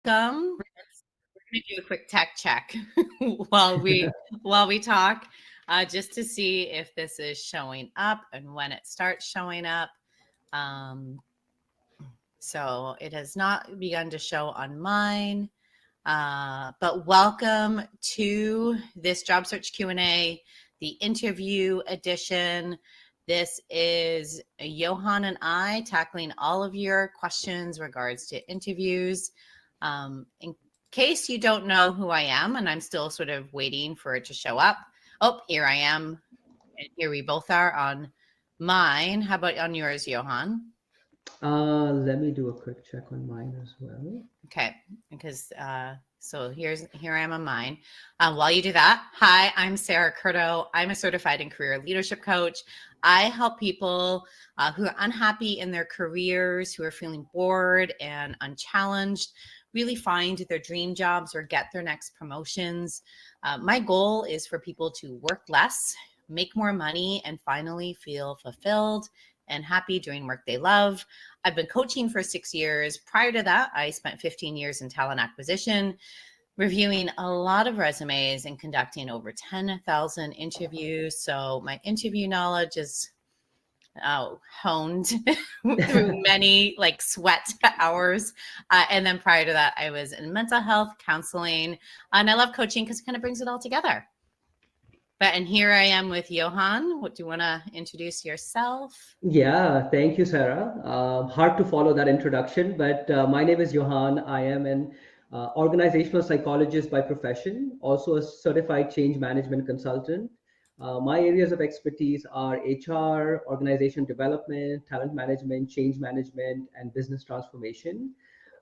welcome. We're going to do a quick tech check while we talk, just to see if this is showing up and when it starts showing up. So it has not begun to show on mine, but welcome to this job search Q&A, the interview edition. This is Yauhan and I tackling all of your questions regards to interviews. In case you don't know who I am, and I'm still sort of waiting for it to show up. Oh, here I am. And here we both are on mine. How about on yours, Yauhan? Let me do a quick check on mine as well. Okay, because so here I am on mine. While you do that, hi, I'm Sarah Curto. I'm a certified and career leadership coach. I help people who are unhappy in their careers, who are feeling bored and unchallenged, really find their dream jobs or get their next promotions. My goal is for people to work less, make more money, and finally feel fulfilled and happy doing work they love. I've been coaching for 6 years. Prior to that, I spent 15 years in talent acquisition, reviewing a lot of resumes and conducting over 10,000 interviews. So my interview knowledge is honed through many sweat hours. And then prior to that, I was in mental health counseling. And I love coaching because it kind of brings it all together. And here I am with Yauhan. What do you want to introduce yourself? Yeah, thank you, Sarah. Hard to follow that introduction, but my name is Yauhan. I am an organizational psychologist by profession, also a certified change management consultant. My areas of expertise are HR, organization development, talent management, change management, and business transformation.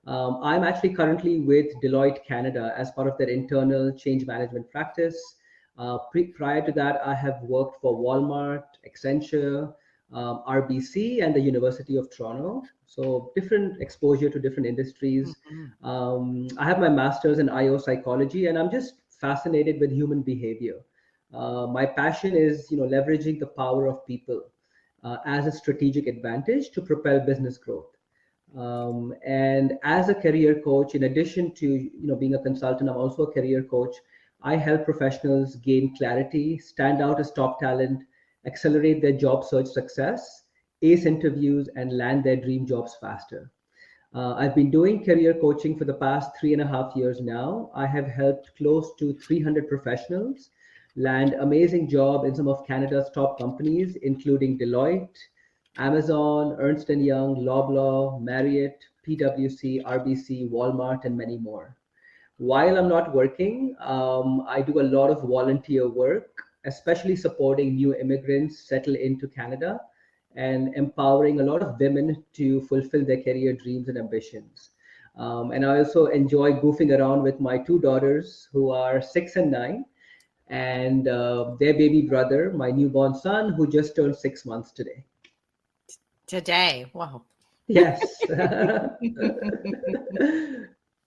I'm actually currently with Deloitte Canada as part of their internal change management practice. Prior to that, I have worked for Walmart, Accenture, RBC, and the University of Toronto. So different exposure to different industries. I have my master's in IO psychology, and I'm just fascinated with human behavior. My passion is, leveraging the power of people as a strategic advantage to propel business growth. And as a career coach, in addition to being a consultant, I'm also a career coach. I help professionals gain clarity, stand out as top talent, accelerate their job search success, ace interviews, and land their dream jobs faster. I've been doing career coaching for the past 3.5 years now. I have helped close to 300 professionals land amazing job in some of Canada's top companies, including Deloitte, Amazon, Ernst & Young, Loblaw, Marriott, PwC, RBC, Walmart, and many more. While I'm not working, I do a lot of volunteer work, especially supporting new immigrants settle into Canada and empowering a lot of women to fulfill their career dreams and ambitions. And I also enjoy goofing around with my two daughters who are 6 and 9, and their baby brother, my newborn son, who just turned 6 months today. Today, wow. Yes.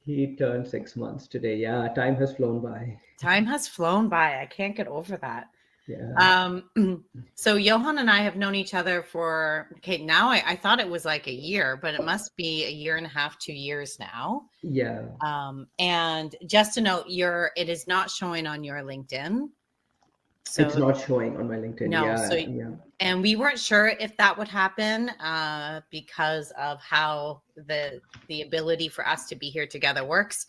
He turned 6 months today. Yeah, time has flown by. Time has flown by. I can't get over that. Yeah. So Yauhan and I have known each other for, now I thought it was like a year, but it must be a year and a half, 2 years now. Yeah. And just to note, it is not showing on your LinkedIn. So it's not showing on my LinkedIn. No, Yeah. And we weren't sure if that would happen because of how the ability for us to be here together works.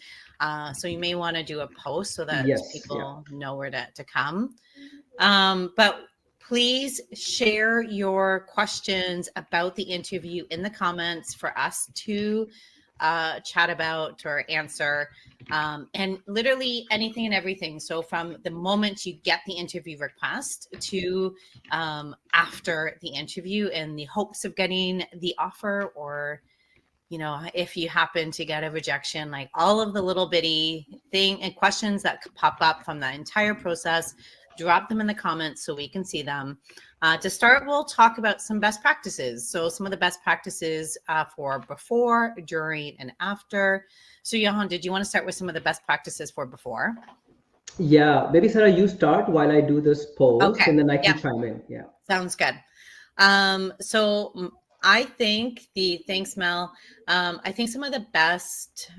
So you may want to do a post so that people know where to come. But please share your questions about the interview in the comments for us to chat about or answer, and literally anything and everything. So from the moment you get the interview request to after the interview in the hopes of getting the offer, or if you happen to get a rejection, like all of the little bitty thing and questions that could pop up from the entire process, drop them in the comments so we can see them. To start, we'll talk about some best practices. So some of the best practices for before, during, and after. So Yauhan, did you want to start with some of the best practices for before? Yeah, maybe Sarah, you start while I do this post, and then I can chime in. Yeah. Sounds good. So I think thanks, Mel. I think some of the best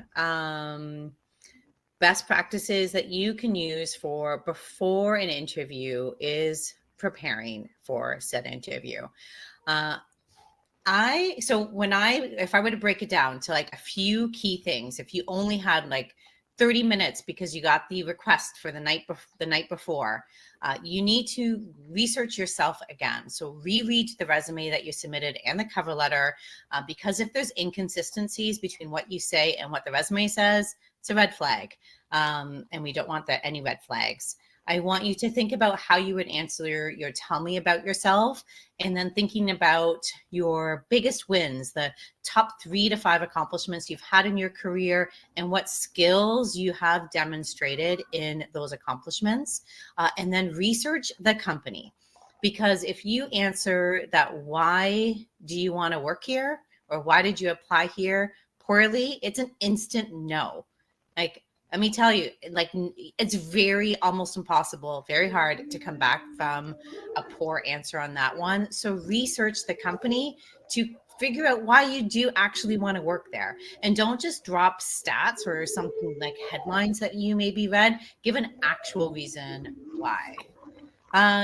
practices that you can use for before an interview is preparing for said interview. Uh, if I were to break it down to like a few key things, if you only had like 30 minutes because you got the request for the night before, you need to research yourself again. So reread the resume that you submitted and the cover letter, because if there's inconsistencies between what you say and what the resume says, it's a red flag. And we don't want any red flags. I want you to think about how you would answer your tell me about yourself, and then thinking about your biggest wins, the top 3 to 5 accomplishments you've had in your career, and what skills you have demonstrated in those accomplishments. And then research the company. Because if you answer that, why do you want to work here? Or why did you apply here poorly? It's an instant no. Like, let me tell you, like, it's almost impossible, very hard to come back from a poor answer on that one. So research the company to figure out why you do actually want to work there. And don't just drop stats or something like headlines that you maybe read. Give an actual reason why.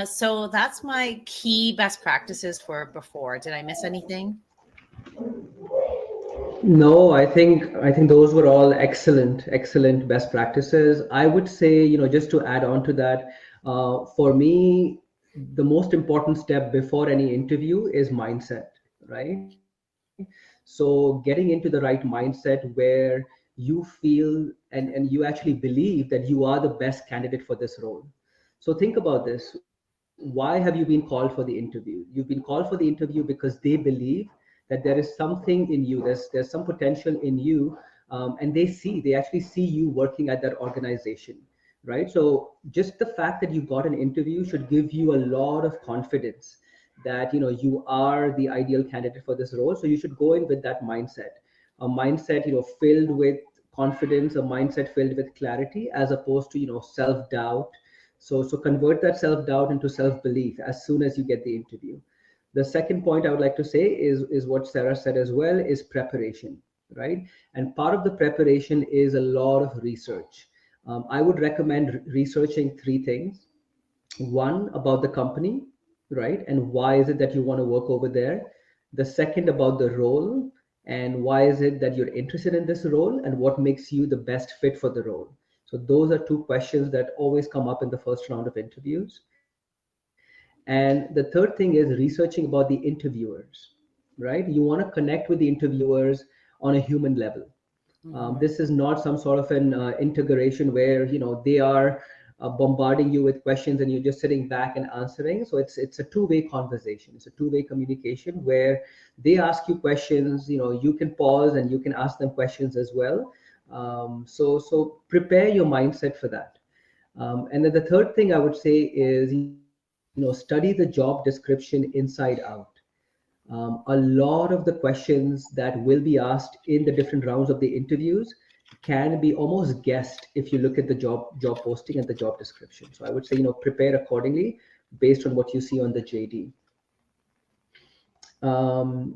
So that's my key best practices for before. Did I miss anything? No, I think those were all excellent best practices. I would say, just to add on to that, for me, the most important step before any interview is mindset, right? So getting into the right mindset where you feel and you actually believe that you are the best candidate for this role. So think about this. Why have you been called for the interview? You've been called for the interview because they believe that there is something in you, there's some potential in you, and they actually see you working at that organization, right? So just the fact that you got an interview should give you a lot of confidence that you are the ideal candidate for this role. So you should go in with that mindset, a mindset filled with confidence, a mindset filled with clarity, as opposed to self-doubt. So convert that self-doubt into self-belief as soon as you get the interview. The second point I would like to say is what Sarah said as well, is preparation, right? And part of the preparation is a lot of research. I would recommend researching three things. One, about the company, right? And why is it that you want to work over there? The second, about the role, and why is it that you're interested in this role, and what makes you the best fit for the role? So those are two questions that always come up in the first round of interviews. And the third thing is researching about the interviewers, right? You want to connect with the interviewers on a human level. Mm-hmm. This is not some sort of an integration where they are bombarding you with questions and you're just sitting back and answering. So it's a two-way conversation. It's a two-way communication where they ask you questions. You can pause and you can ask them questions as well. So prepare your mindset for that. And then the third thing I would say is study the job description inside out. A lot of the questions that will be asked in the different rounds of the interviews can be almost guessed if you look at the job posting and the job description. So I would say prepare accordingly based on what you see on the JD.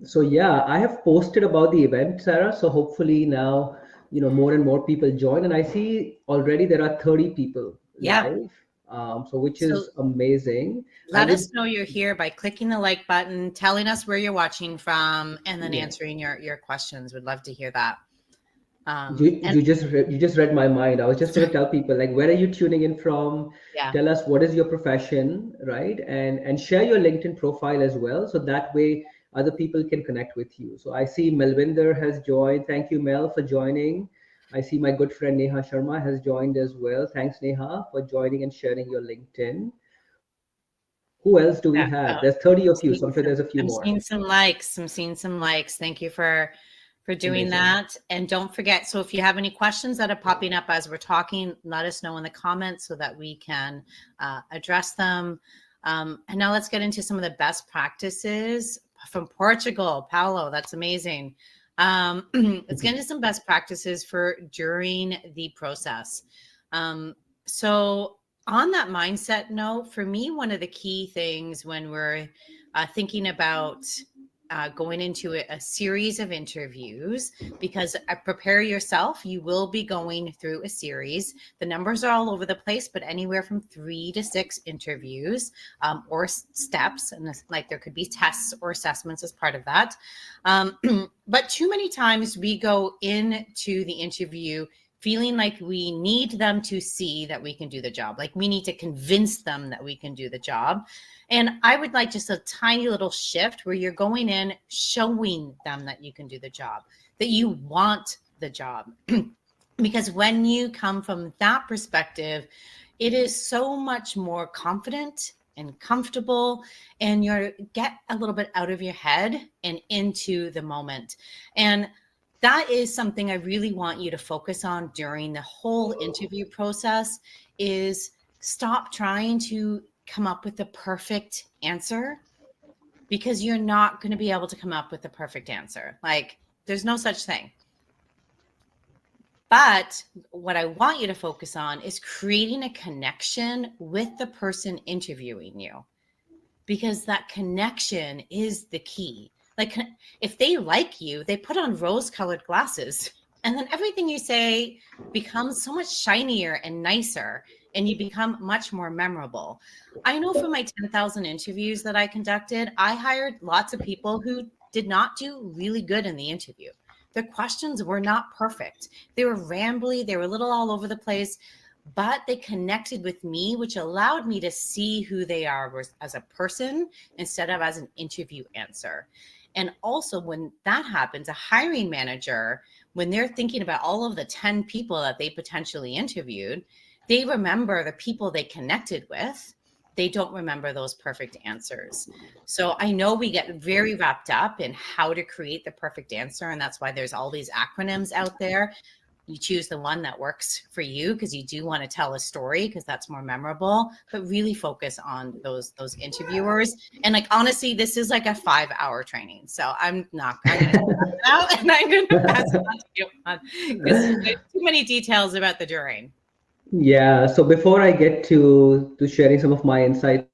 So yeah, I have posted about the event, Sarah. So hopefully now more and more people join, and I see already there are 30 people Yeah. live. So which So is amazing. I let would, us know you're here by clicking the like button, telling us where you're watching from, and then yeah. answering your questions. We'd love to hear that. You And you just read my mind. I was just going to tell people, like, where are you tuning in from? yeah, Tell us what is your profession, right? And share your LinkedIn profile as well, so that way other people can connect with you. So I see Melvinder has joined. Thank you, Mel, for joining. I see my good friend Neha Sharma has joined as well. Thanks, Neha, for joining and sharing your LinkedIn. Who else do we have? There's 30 yeah. of you, Oh, so I'm sure there's a few seeing more. I'm seeing some likes. I'm seeing some likes. Thank you for doing Amazing. that. And don't forget, so if you have any questions that are popping up as we're talking, let us know in the comments so that we can address them. And now let's get into some of the best practices from Portugal. Paulo, that's amazing. Let's get into some best practices for during the process. So on that mindset note, for me, one of the key things when we're thinking about going into a series of interviews, because prepare yourself. You will be going through a series. The numbers are all over the place, but anywhere from 3 to 6 interviews or steps. And like there could be tests or assessments as part of that. But too many times we go into the interview feeling like we need them to see that we can do the job. Like we need to convince them that we can do the job. And I would like just a tiny little shift where you're going in, showing them that you can do the job, that you want the job. Because when you come from that perspective, it is so much more confident and comfortable, and you get a little bit out of your head and into the moment. And that is something I really want you to focus on during the whole interview process, is stop trying to come up with the perfect answer, because you're not going to be able to come up with the perfect answer. Like there's no such thing. But what I want you to focus on is creating a connection with the person interviewing you, because that connection is the key. Like if they like you, they put on rose-colored glasses, and then everything you say becomes so much shinier and nicer, and you become much more memorable. I know from my 10,000 interviews that I conducted, I hired lots of people who did not do really good in the interview. Their questions were not perfect. They were rambly, they were a little all over the place, but they connected with me, which allowed me to see who they are as a person instead of as an interview answer. And also when that happens, a hiring manager, when they're thinking about all of the 10 people that they potentially interviewed, they remember the people they connected with. They don't remember those perfect answers. So I know we get very wrapped up in how to create the perfect answer. And that's why there's all these acronyms out there. You choose the one that works for you, because you do want to tell a story, because that's more memorable, but really focus on those interviewers. And like, honestly, this is like a 5-hour training. So I'm going to out and I'm going to pass it on to you, because there's too many details about the drawing. Yeah, so before I get to sharing some of my insights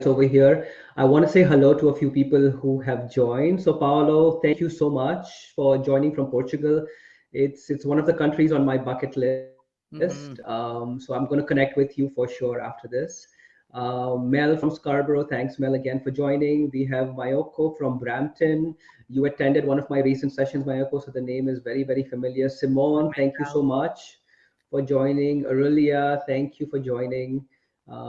over here, I want to say hello to a few people who have joined. So Paolo, thank you so much for joining from Portugal. It's one of the countries on my bucket list. So I'm going to connect with you for sure after this. Mel from Scarborough, thanks Mel again for joining. We have Mayoko from Brampton. You attended one of my recent sessions, Mayoko, so the name is very, very familiar. Simone, thank you so much for joining. Aurelia, thank you for joining.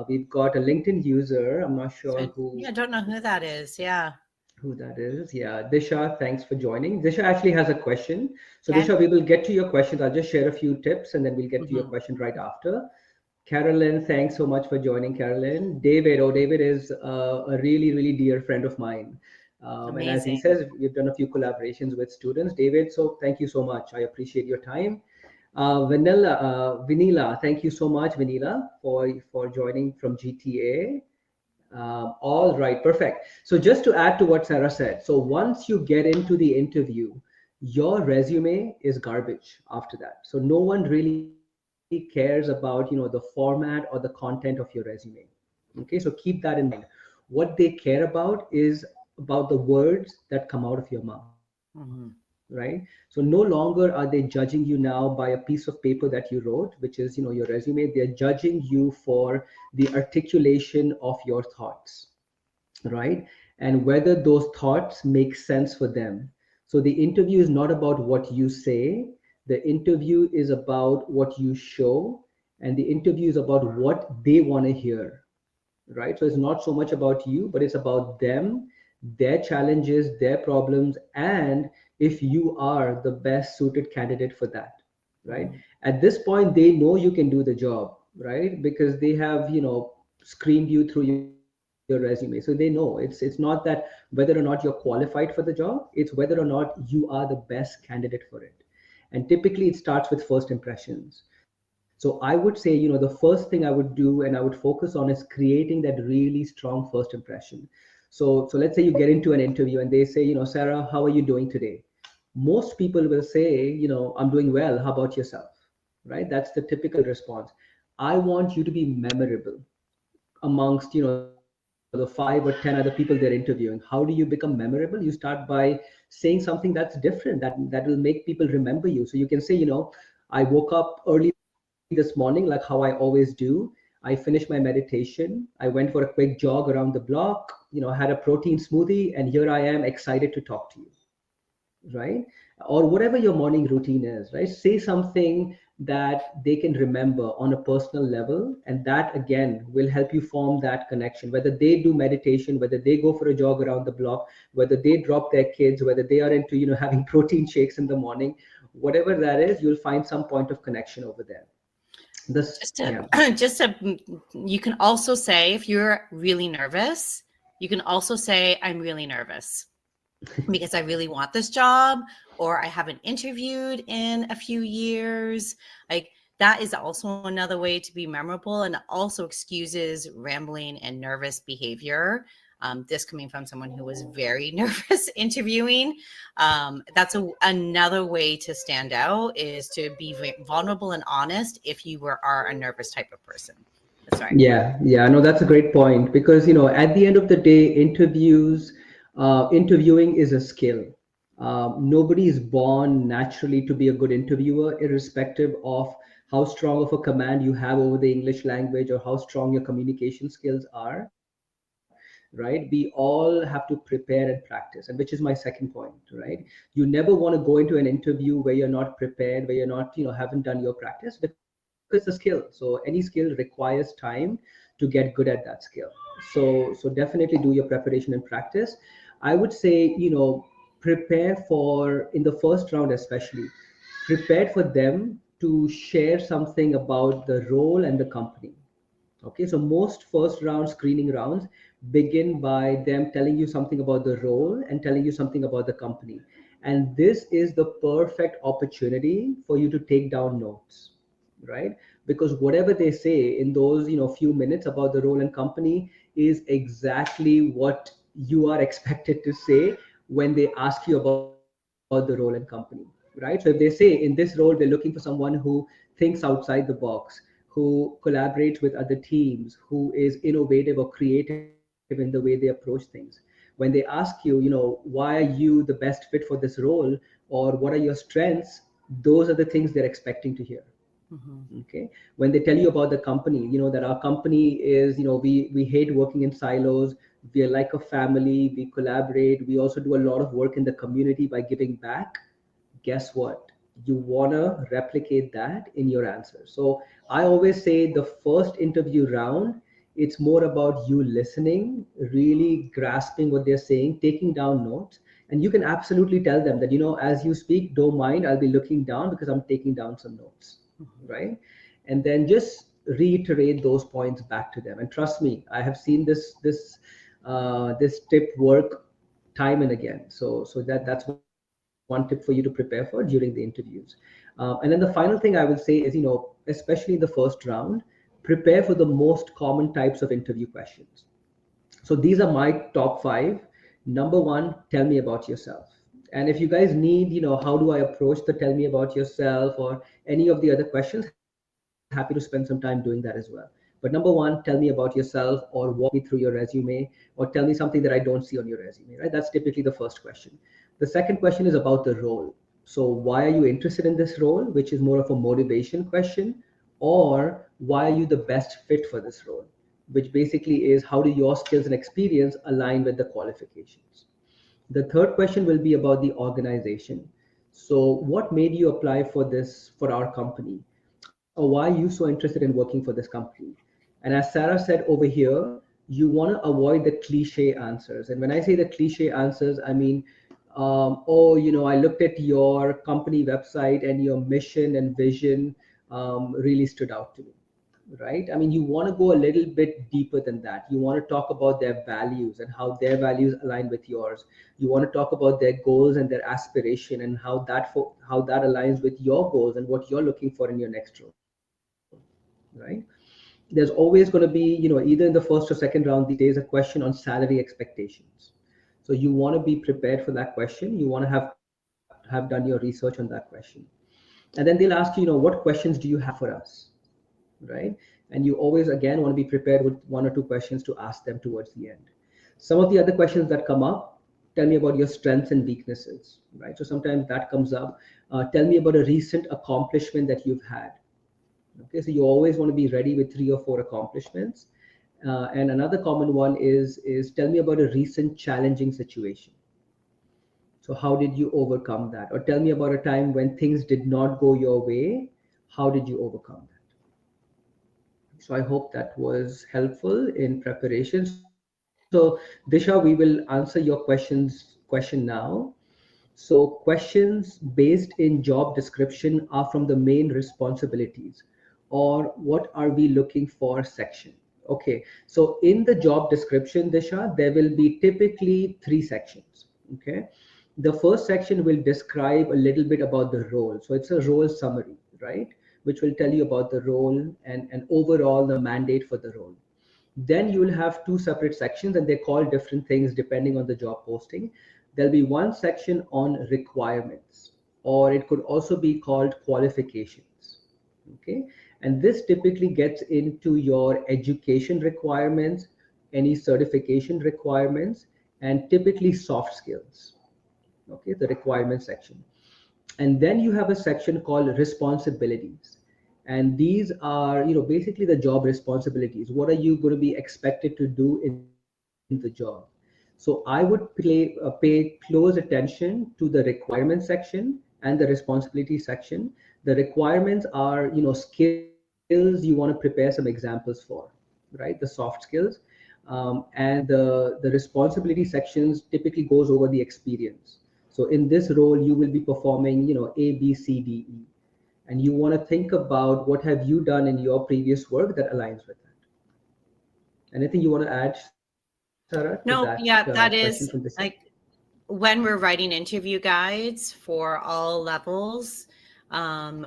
We've got a LinkedIn user. I'm not sure So, yeah, I don't know who that is. Yeah. who that is. Yeah, Disha, thanks for joining. Disha actually has a question. So Okay. Disha, we will get to your questions. I'll just share a few tips and then we'll get to your Mm-hmm. question right after. Carolyn, thanks so much for joining, Carolyn. David, oh, David is a really, really dear friend of mine. And as he Amazing. says, we've done a few collaborations with students. David, so thank you so much. I appreciate your time. Vanilla, thank you so much, Vanilla, for joining from GTA. All right, perfect. So just to add to what Sarah said, so once you get into the interview, your resume is garbage after that. So no one really cares about, the format or the content of your resume. Okay, so keep that in mind. What they care about is about the words that come out of your mouth, Mm-hmm. right? So no longer are they judging you now by a piece of paper that you wrote, which is, your resume. They're judging you for the articulation of your thoughts, right? And whether those thoughts make sense for them. So the interview is not about what you say, the interview is about what you show, and the interview is about what they want to hear, right? So it's not so much about you, but it's about them, their challenges, their problems, and if you are the best suited candidate for that, right? Mm-hmm. At this point, they know you can do the job, right? Because they have, screened you through your resume. So they know it's not that whether or not you're qualified for the job, it's whether or not you are the best candidate for it. And typically it starts with first impressions. So I would say, the first thing I would do and I would focus on is creating that really strong first impression. So let's say you get into an interview and they say, Sarah, how are you doing today? Most people will say, I'm doing well. How about yourself? Right? That's the typical response. I want you to be memorable amongst, the 10 the 5 or 10 other people they're interviewing. How do you become memorable? You start by saying something that's different, that will make people remember you. So you can say, I woke up early this morning, like how I always do. I finished my meditation. I went for a quick jog around the block, had a protein smoothie, and here I am excited to talk to you, right? Or whatever your morning routine is, right? Say something that they can remember on a personal level, and that again will help you form that connection. Whether they do meditation, whether they go for a jog around the block, whether they drop their kids, whether they are into, having protein shakes in the morning, whatever that is, you'll find some point of connection over there. This, Just to, yeah. just to, you can also say, if you're really nervous, you can also say, I'm really nervous because I really want this job, or I haven't interviewed in a few years. Like, that is also another way to be memorable, and also excuses rambling and nervous behavior. This coming from someone who was very nervous interviewing. That's another way to stand out, is to be vulnerable and honest if you are a nervous type of person. That's right. Yeah, no, that's a great point, because at the end of the day, interviewing is a skill. Nobody is born naturally to be a good interviewer, irrespective of how strong of a command you have over the English language or how strong your communication skills are. Right? We all have to prepare and practice, and which is my second point. Right? You never want to go into an interview where you're not prepared, where you're not, haven't done your practice, because it's a skill. So any skill requires time to get good at that skill. So definitely do your preparation and practice. I would say, prepare for, in the first round especially, prepare for them to share something about the role and the company. Okay, so most first round screening rounds begin by them telling you something about the role and telling you something about the company. And this is the perfect opportunity for you to take down notes, right? Because whatever they say in those, few minutes about the role and company is exactly what you are expected to say when they ask you about the role and company, right? So if they say in this role they're looking for someone who thinks outside the box, who collaborates with other teams, who is innovative or creative in the way they approach things. When they ask you, why are you the best fit for this role, or what are your strengths, those are the things they're expecting to hear. Mm-hmm. Okay, when they tell you about the company, that our company is, we hate working in silos, we are like a family, we collaborate, we also do a lot of work in the community by giving back. Guess what? You want to replicate that in your answer. So I always say the first interview round, it's more about you listening, really grasping what they're saying, taking down notes. And you can absolutely tell them that, as you speak, don't mind, I'll be looking down because I'm taking down some notes, Mm-hmm. right? And then just reiterate those points back to them. And trust me, I have seen this tip work time and again. So that's one tip for you to prepare for during the interviews. And then the final thing I will say is, especially in the first round, prepare for the most common types of interview questions. So these are my top five. Number one, tell me about yourself. And if you guys need, how do I approach the tell me about yourself or any of the other questions, happy to spend some time doing that as well. But number one, tell me about yourself, or walk me through your resume, or tell me something that I don't see on your resume, right? That's typically the first question. The second question is about the role. So why are you interested in this role, which is more of a motivation question, or why are you the best fit for this role, which basically is how do your skills and experience align with the qualifications. The third question will be about the organization. So what made you apply for this, for our company, or why are you so interested in working for this company? And as Sarah said over here, you want to avoid the cliche answers. And when I say the cliche answers, I mean, oh, I looked at your company website and your mission and vision really stood out to me, right? I mean, you want to go a little bit deeper than that. You want to talk about their values and how their values align with yours. You want to talk about their goals and their aspiration, and how that aligns with your goals and what you're looking for in your next role, right? There's always going to be, either in the first or second round these days, a question on salary expectations. So you want to be prepared for that question. You want to have done your research on that question. And then they'll ask you, what questions do you have for us, right? And you always, again, want to be prepared with one or two questions to ask them towards the end. Some of the other questions that come up: tell me about your strengths and weaknesses, right? So sometimes that comes up. Tell me about a recent accomplishment that you've had. Okay, so you always want to be ready with three or four accomplishments. And another common one is tell me about a recent challenging situation. So how did you overcome that? Or tell me about a time when things did not go your way. How did you overcome that? So I hope that was helpful in preparation. So Disha, we will answer your question now. So questions based in job description are from the main responsibilities, or what are we looking for section. Okay, so in the job description, Disha, there will be typically three sections. Okay, the first section will describe a little bit about the role. So it's a role summary, right? Which will tell you about the role and overall the mandate for the role. Then you will have two separate sections, and they call different things depending on the job posting. There'll be one section on requirements, or it could also be called qualifications. Okay, and this typically gets into your education requirements, any certification requirements, and typically soft skills. Okay, the requirement section. And then you have a section called responsibilities, and these are, basically the job responsibilities. What are you going to be expected to do in the job? So I would pay close attention to the requirement section and the responsibility section. The requirements are, skills you want to prepare some examples for, right? The soft skills. And the responsibility sections typically goes over the experience. So in this role, you will be performing, A, B, C, D, E, and you want to think about what have you done in your previous work that aligns with that. Anything you want to add, Sarah, to that No, question yeah, from that Disha? is like when we're writing interview guides for all levels,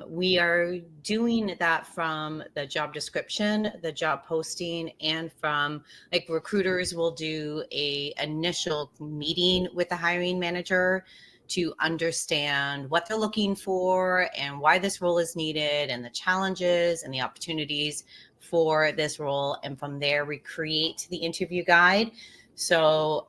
we are doing that from the job description, the job posting, and from like recruiters will do a initial meeting with the hiring manager to understand what they're looking for and why this role is needed and the challenges and the opportunities for this role. And from there, we create the interview guide. So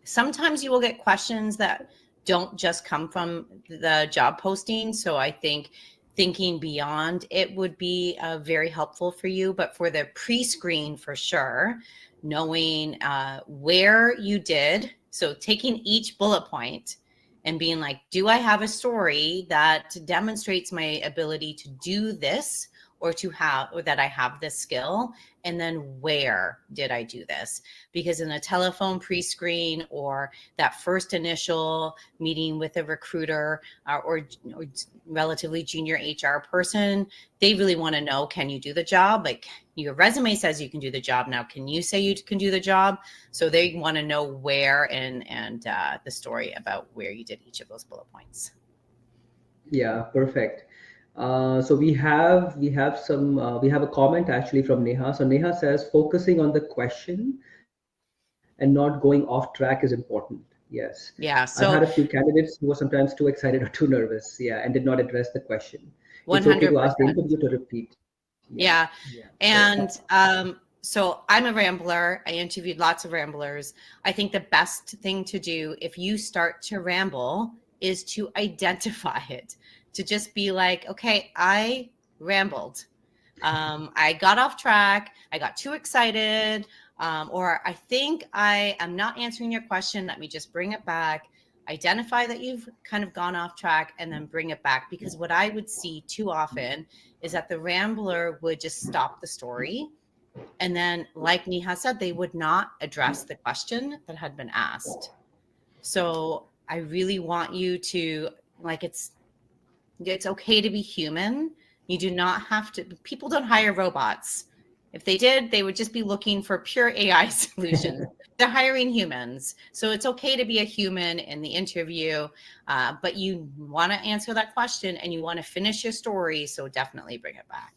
sometimes you will get questions that don't just come from the job posting. So I think thinking beyond it would be very helpful for you. But for the pre-screen, for sure, knowing where you did. So taking each bullet point and being like, do I have a story that demonstrates my ability to do this, or to have, or that I have this skill? And then where did I do this? Because in a telephone pre-screen or that first initial meeting with a recruiter or relatively junior HR person, they really want to know, can you do the job? Like your resume says you can do the job. Now, can you say you can do the job? So they want to know where and the story about where you did each of those bullet points. Yeah, perfect. So we have a comment actually from Neha. So Neha says focusing on the question and not going off track is important. Yes. I've had a Yeah. few So candidates who were sometimes too excited or too nervous, yeah, and did not address the question. It's okay to ask the 100%. interviewer to repeat. Yeah. Yeah. Yeah. And so I'm a rambler. I interviewed lots of ramblers. I think the best thing to do if you start to ramble is to identify it, to just be like, okay, I rambled. I got off track. I got too excited. Or I think I am not answering your question. Let me just bring it back. Identify that you've kind of gone off track and then bring it back. Because what I would see too often is that the rambler would just stop the story. And then, like Neha said, they would not address the question that had been asked. So I really want you to, like, it's okay to be human. You do not have to, people don't hire robots. If they did, they would just be looking for pure AI solutions. They're hiring humans. So it's okay to be a human in the interview, but you want to answer that question and you want to finish your story. So definitely bring it back.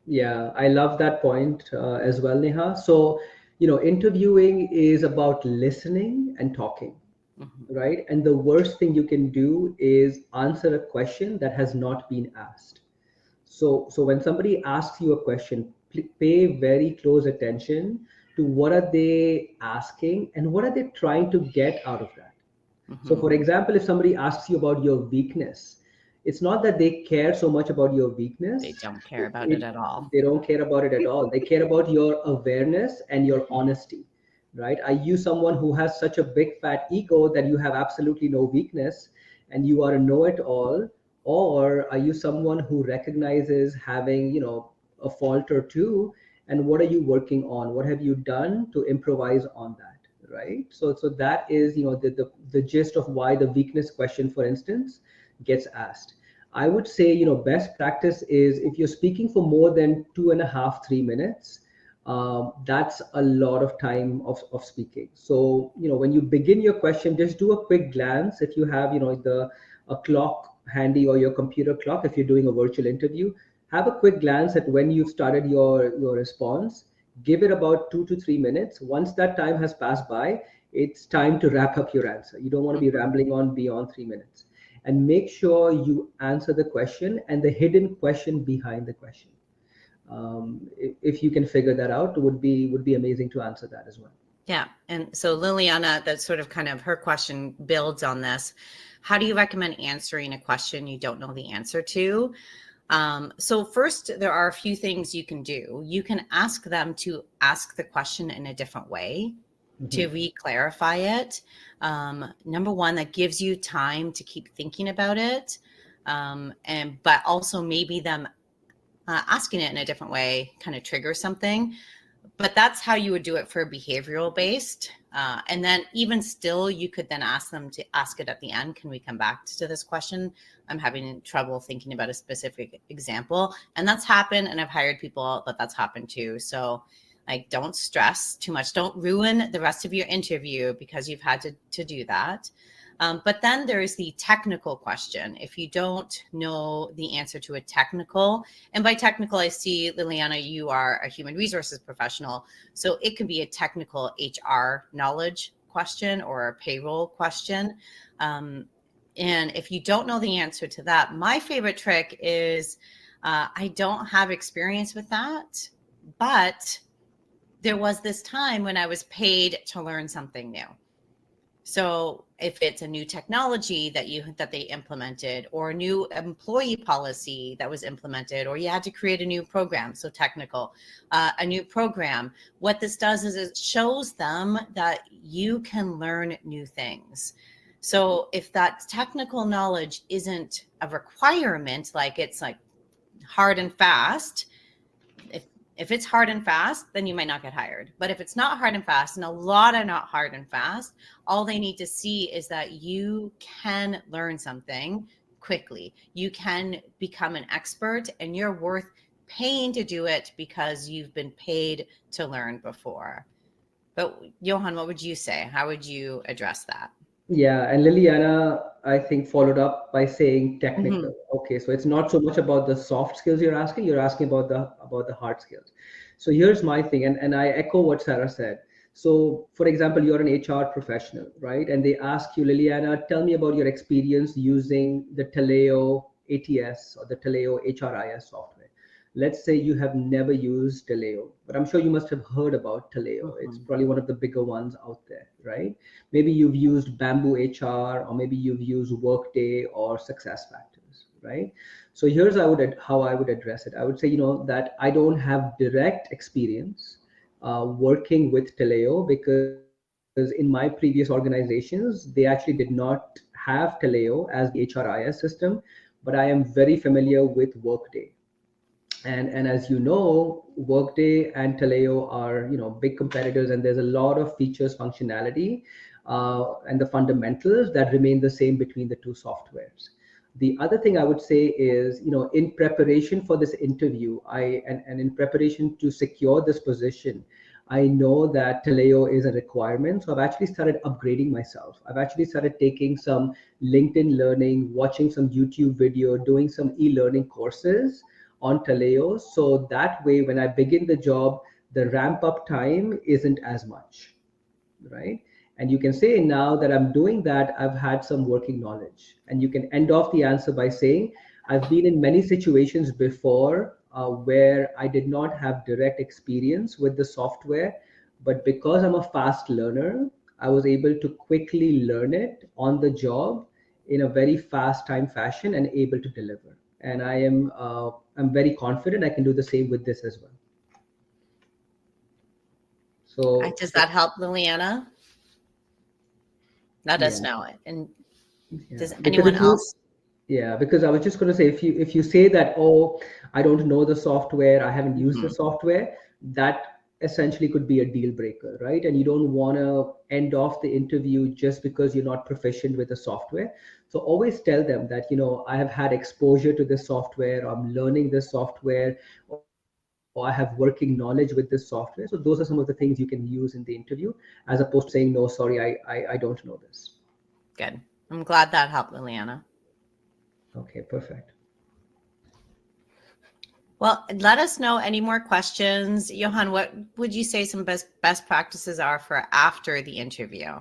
Yeah, I love that point as well, Neha. So, interviewing is about listening and talking, Mhm. right? And the worst thing you can do is answer a question that has not been asked. So when somebody asks you a question, pay very close attention to what are they asking and what are they trying to get out of that. So, Hmm. for example, if somebody asks you about your weakness, it's not that they care so much about your They weakness. don't care about it at all. They don't care about it at all. They care about your awareness and your honesty, right? Are you someone who has such a big fat ego that you have absolutely no weakness and you are a know-it-all, or are you someone who recognizes having, a fault or two, and what are you working on? What have you done to improvise on that? Right. So that is, the gist of why the weakness question, for instance, gets asked. I would say, best practice is if you're speaking for more than 2.5, 3 minutes, that's a lot of time of speaking. So, when you begin your question, just do a quick glance. If you have, a clock handy or your computer clock, if you're doing a virtual interview, have a quick glance at when you've started your response. Give it about 2 to 3 minutes. Once that time has passed by, it's time to wrap up your answer. You don't want to be Hmm. rambling on beyond 3 minutes. And make sure you answer the question and the hidden question behind the question. If you can figure that out, would be amazing to answer that as well. Yeah. And so Liliana, that's sort of kind of her question builds on this. How do you recommend answering a question you don't know the answer to? So first, there are a few things you can do. You can ask them to ask the question in a different way to Mhm. re-clarify it. Number one, that gives you time to keep thinking about it. But also maybe them asking it in a different way kind of triggers something. But that's how you would do it for behavioral based. And then even still, you could then ask them to ask it at the end. Can we come back to this question? I'm having trouble thinking about a specific example. And that's happened. And I've hired people that that's happened to. So like, don't stress too much. Don't ruin the rest of your interview because you've had to do that. But then there's the technical question. If you don't know the answer to a technical, and by technical, I see, Liliana, you are a human resources professional. So it could be a technical HR knowledge question or a payroll question. And if you don't know the answer to that, my favorite trick is I don't have experience with that, but there was this time when I was paid to learn something new. So if it's a new technology that they implemented, or a new employee policy that was implemented, or you had to create a new program, so technical, a new program, what this does is it shows them that you can learn new things. So if that technical knowledge isn't a requirement, like it's like hard and fast, if if it's hard and fast, then you might not get hired. But if it's not hard and fast, and a lot are not hard and fast, all they need to see is that you can learn something quickly. You can become an expert, and you're worth paying to do it because you've been paid to learn before. But Johan, what would you say? How would you address that? Yeah, and Liliana, I think, followed up by saying Mm-hmm. technical. Okay, so it's not so much about the soft skills you're asking about the hard skills. So here's my thing, and I echo what Sarah said. So, for example, you're an HR professional, right? And they ask you, Liliana, tell me about your experience using the Taleo ATS or the Taleo HRIS software. Let's say you have never used Taleo, but I'm sure you must have heard about Taleo. It's Mm-hmm. probably one of the bigger ones out there, right? Maybe you've used Bamboo HR, or maybe you've used Workday or Success Factors, right? So here's how I would address it. I would say, that I don't have direct experience working with Taleo, because in my previous organizations, they actually did not have Taleo as the HRIS system, but I am very familiar with Workday. And as you know, Workday and Taleo are, big competitors, and there's a lot of features, functionality, and the fundamentals that remain the same between the two softwares. The other thing I would say is, in preparation for this interview, and in preparation to secure this position, I know that Taleo is a requirement. So I've actually started upgrading myself. I've actually started taking some LinkedIn learning, watching some YouTube video, doing some e-learning courses on Taleo. So that way, when I begin the job, the ramp up time isn't as much, right? And you can say, now that I'm doing that, I've had some working knowledge. And you can end off the answer by saying, I've been in many situations before where I did not have direct experience with the software, but because I'm a fast learner, I was able to quickly learn it on the job in a very fast time fashion and able to deliver. And I'm very confident I can do the same with this as well. Does So that help, Liliana? Let us yeah, know. And yeah. does Because anyone if you, else? yeah, because I was just going to say, if you say that, oh, I don't know the software, I haven't used the Mhm. software, that essentially could be a deal breaker, right? And you don't want to end off the interview just because you're not proficient with the software. So always tell them that, I have had exposure to this software, I'm learning this software, or I have working knowledge with this software. So those are some of the things you can use in the interview, as opposed to saying, no, sorry, I don't know this. Good. I'm glad that helped, Liliana. Okay, perfect. Well, let us know any more questions. Johan, what would you say some best practices are for after the interview?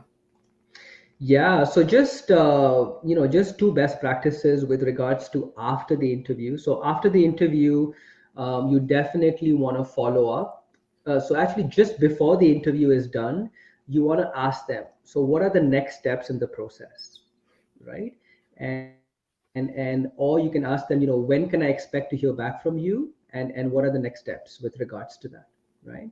Yeah, so just two best practices with regards to after the interview. So after the interview, you definitely want to follow up. So actually, just before the interview is done, you want to ask them. So what are the next steps in the process, right? And or you can ask them, when can I expect to hear back from you, and what are the next steps with regards to that, right?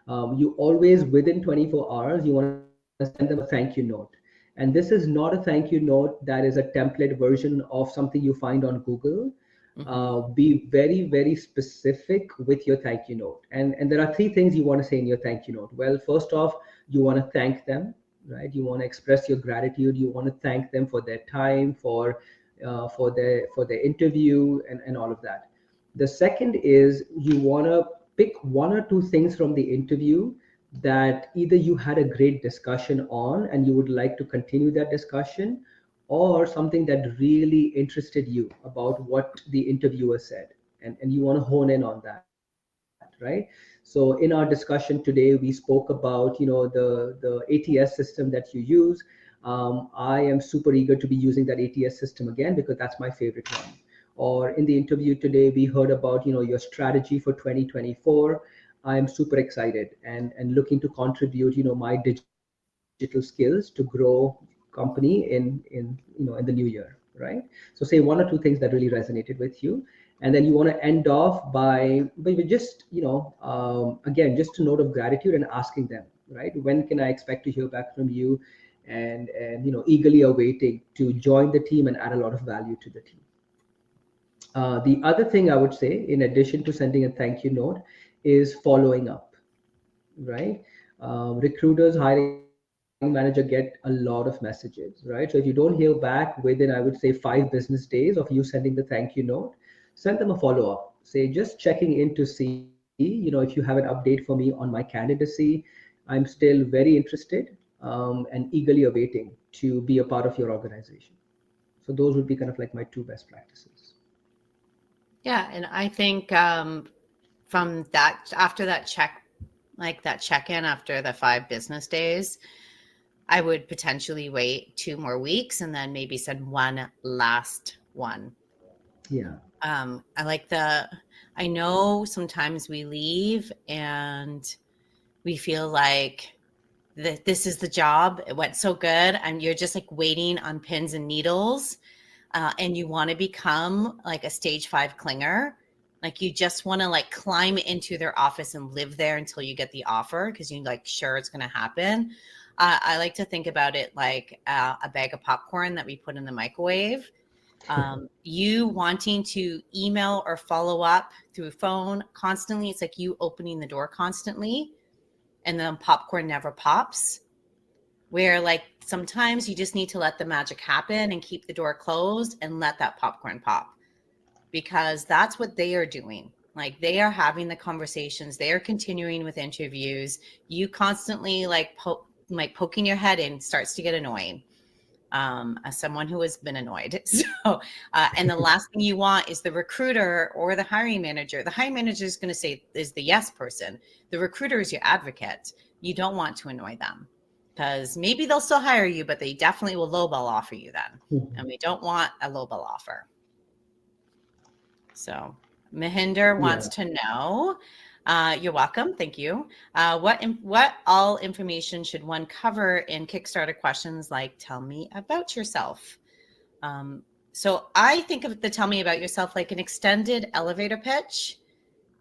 You always within 24 hours, you want to send them a thank you note. And this is not a thank you note that is a template version of something you find on Google. Hmm. Be very, very specific with your thank you note. And there are three things you want to say in your thank you note. Well, first off, you want to thank them, right? You want to express your gratitude. You want to thank them for their time, for their interview, and all of that. The second is you want to pick one or two things from the interview that either you had a great discussion on and you would like to continue that discussion, or something that really interested you about what the interviewer said, and you want to hone in on that, right? So in our discussion today, we spoke about the ATS system that you use. I am super eager to be using that ATS system again because that's my favorite one. Or in the interview today, we heard about your strategy for 2024. I'm super excited and looking to contribute my digital skills to grow company in the new year, right? So say one or two things that really resonated with you, and then you want to end off by just again, just a note of gratitude and asking them, right, when can I expect to hear back from you, and eagerly awaiting to join the team and add a lot of value to the team. The other thing I would say, in addition to sending a thank you note, is following up, right? Recruiters, hiring manager get a lot of messages, right? So if you don't hear back within, I would say, 5 business days of you sending the thank you note, send them a follow up. Say, just checking in to see, if you have an update for me on my candidacy. I'm still very interested, and eagerly awaiting to be a part of your organization. So those would be kind of like my two best practices. Yeah, and I think from that after that check, like that check-in after the 5 business days, I would potentially wait 2 more weeks and then maybe send one last one. Yeah. I like I know sometimes we leave and we feel like that this is the job. It went so good. And you're just like waiting on pins and needles. And you want to become like a stage 5 clinger. Like you just want to like climb into their office and live there until you get the offer because you're like sure it's going to happen. I like to think about it like a bag of popcorn that we put in the microwave. You wanting to email or follow up through phone constantly, it's like you opening the door constantly and then popcorn never pops. Where like sometimes you just need to let the magic happen and keep the door closed and let that popcorn pop, because that's what they are doing. Like they are having the conversations, they are continuing with interviews. You constantly like poking your head in starts to get annoying, as someone who has been annoyed. So, and the last thing you want is the recruiter or the hiring manager. The hiring manager is going to say is the yes person. The recruiter is your advocate. You don't want to annoy them because maybe they'll still hire you, but they definitely will lowball offer you then. And we don't want a lowball offer. So Mahinder wants Yeah. to know, you're welcome, thank you. What all information should one cover in Kickstarter questions like tell me about yourself? Um, so I think of the tell me about yourself like an extended elevator pitch.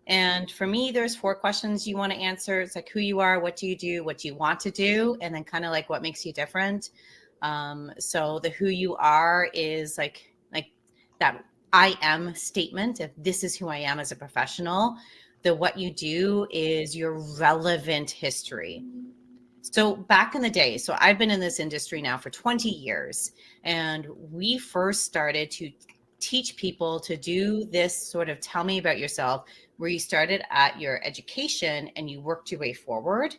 And for me, there's 4 questions you want to answer. It's like who you are, what do you do, what do you want to do, and then kind of like what makes you different. So the who you are is like that I am statement. If this is who I am as a professional, the what you do is your relevant history. So back in the day, so I've been in this industry now for 20 years, and we first started to teach people to do this sort of tell me about yourself, where you started at your education and you worked your way forward.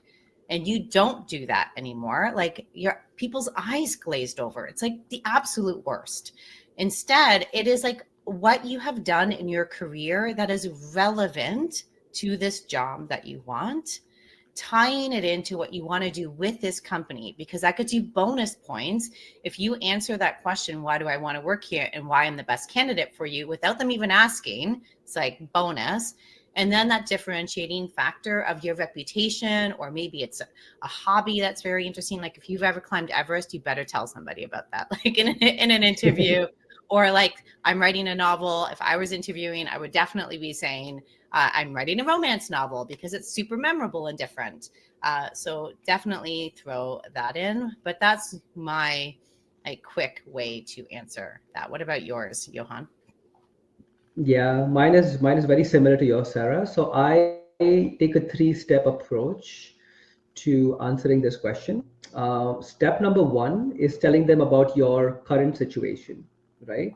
And you don't do that anymore. Like your people's eyes glazed over. It's like the absolute worst. Instead, it is like what you have done in your career that is relevant to this job that you want, tying it into what you want to do with this company, because that gets you bonus points if you answer that question, why do I want to work here and why I'm the best candidate for you, without them even asking. It's like bonus. And then that differentiating factor of your reputation, or maybe it's a hobby that's very interesting. Like if you've ever climbed Everest, you better tell somebody about that, like in an interview. Or like I'm writing a novel. If I was interviewing, I would definitely be saying, I'm writing a romance novel, because it's super memorable and different. So definitely throw that in. But that's my quick way to answer that. What about yours, Yauhan? Yeah, mine is very similar to yours, Sarah. So I take a three-step approach to answering this question. Step number one is telling them about your current situation, right?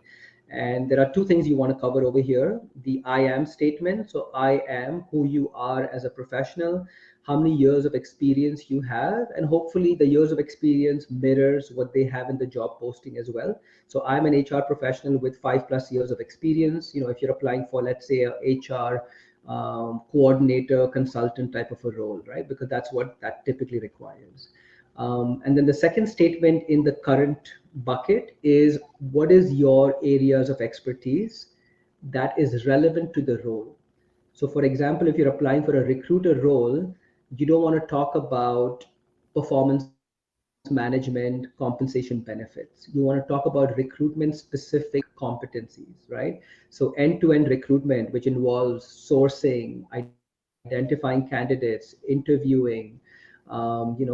And there are two things you want to cover over here. The I am statement. So I am who you are as a professional, how many years of experience you have, and hopefully the years of experience mirrors what they have in the job posting as well. So I'm an HR professional with 5+ years of experience. If you're applying for, let's say, a HR coordinator, consultant type of a role, right? Because that's what that typically requires. And then the second statement in the current bucket is what is your areas of expertise that is relevant to the role. So, for example, if you're applying for a recruiter role, you don't want to talk about performance management, compensation benefits. You want to talk about recruitment specific competencies, right? So, end-to-end recruitment, which involves sourcing, identifying candidates, interviewing,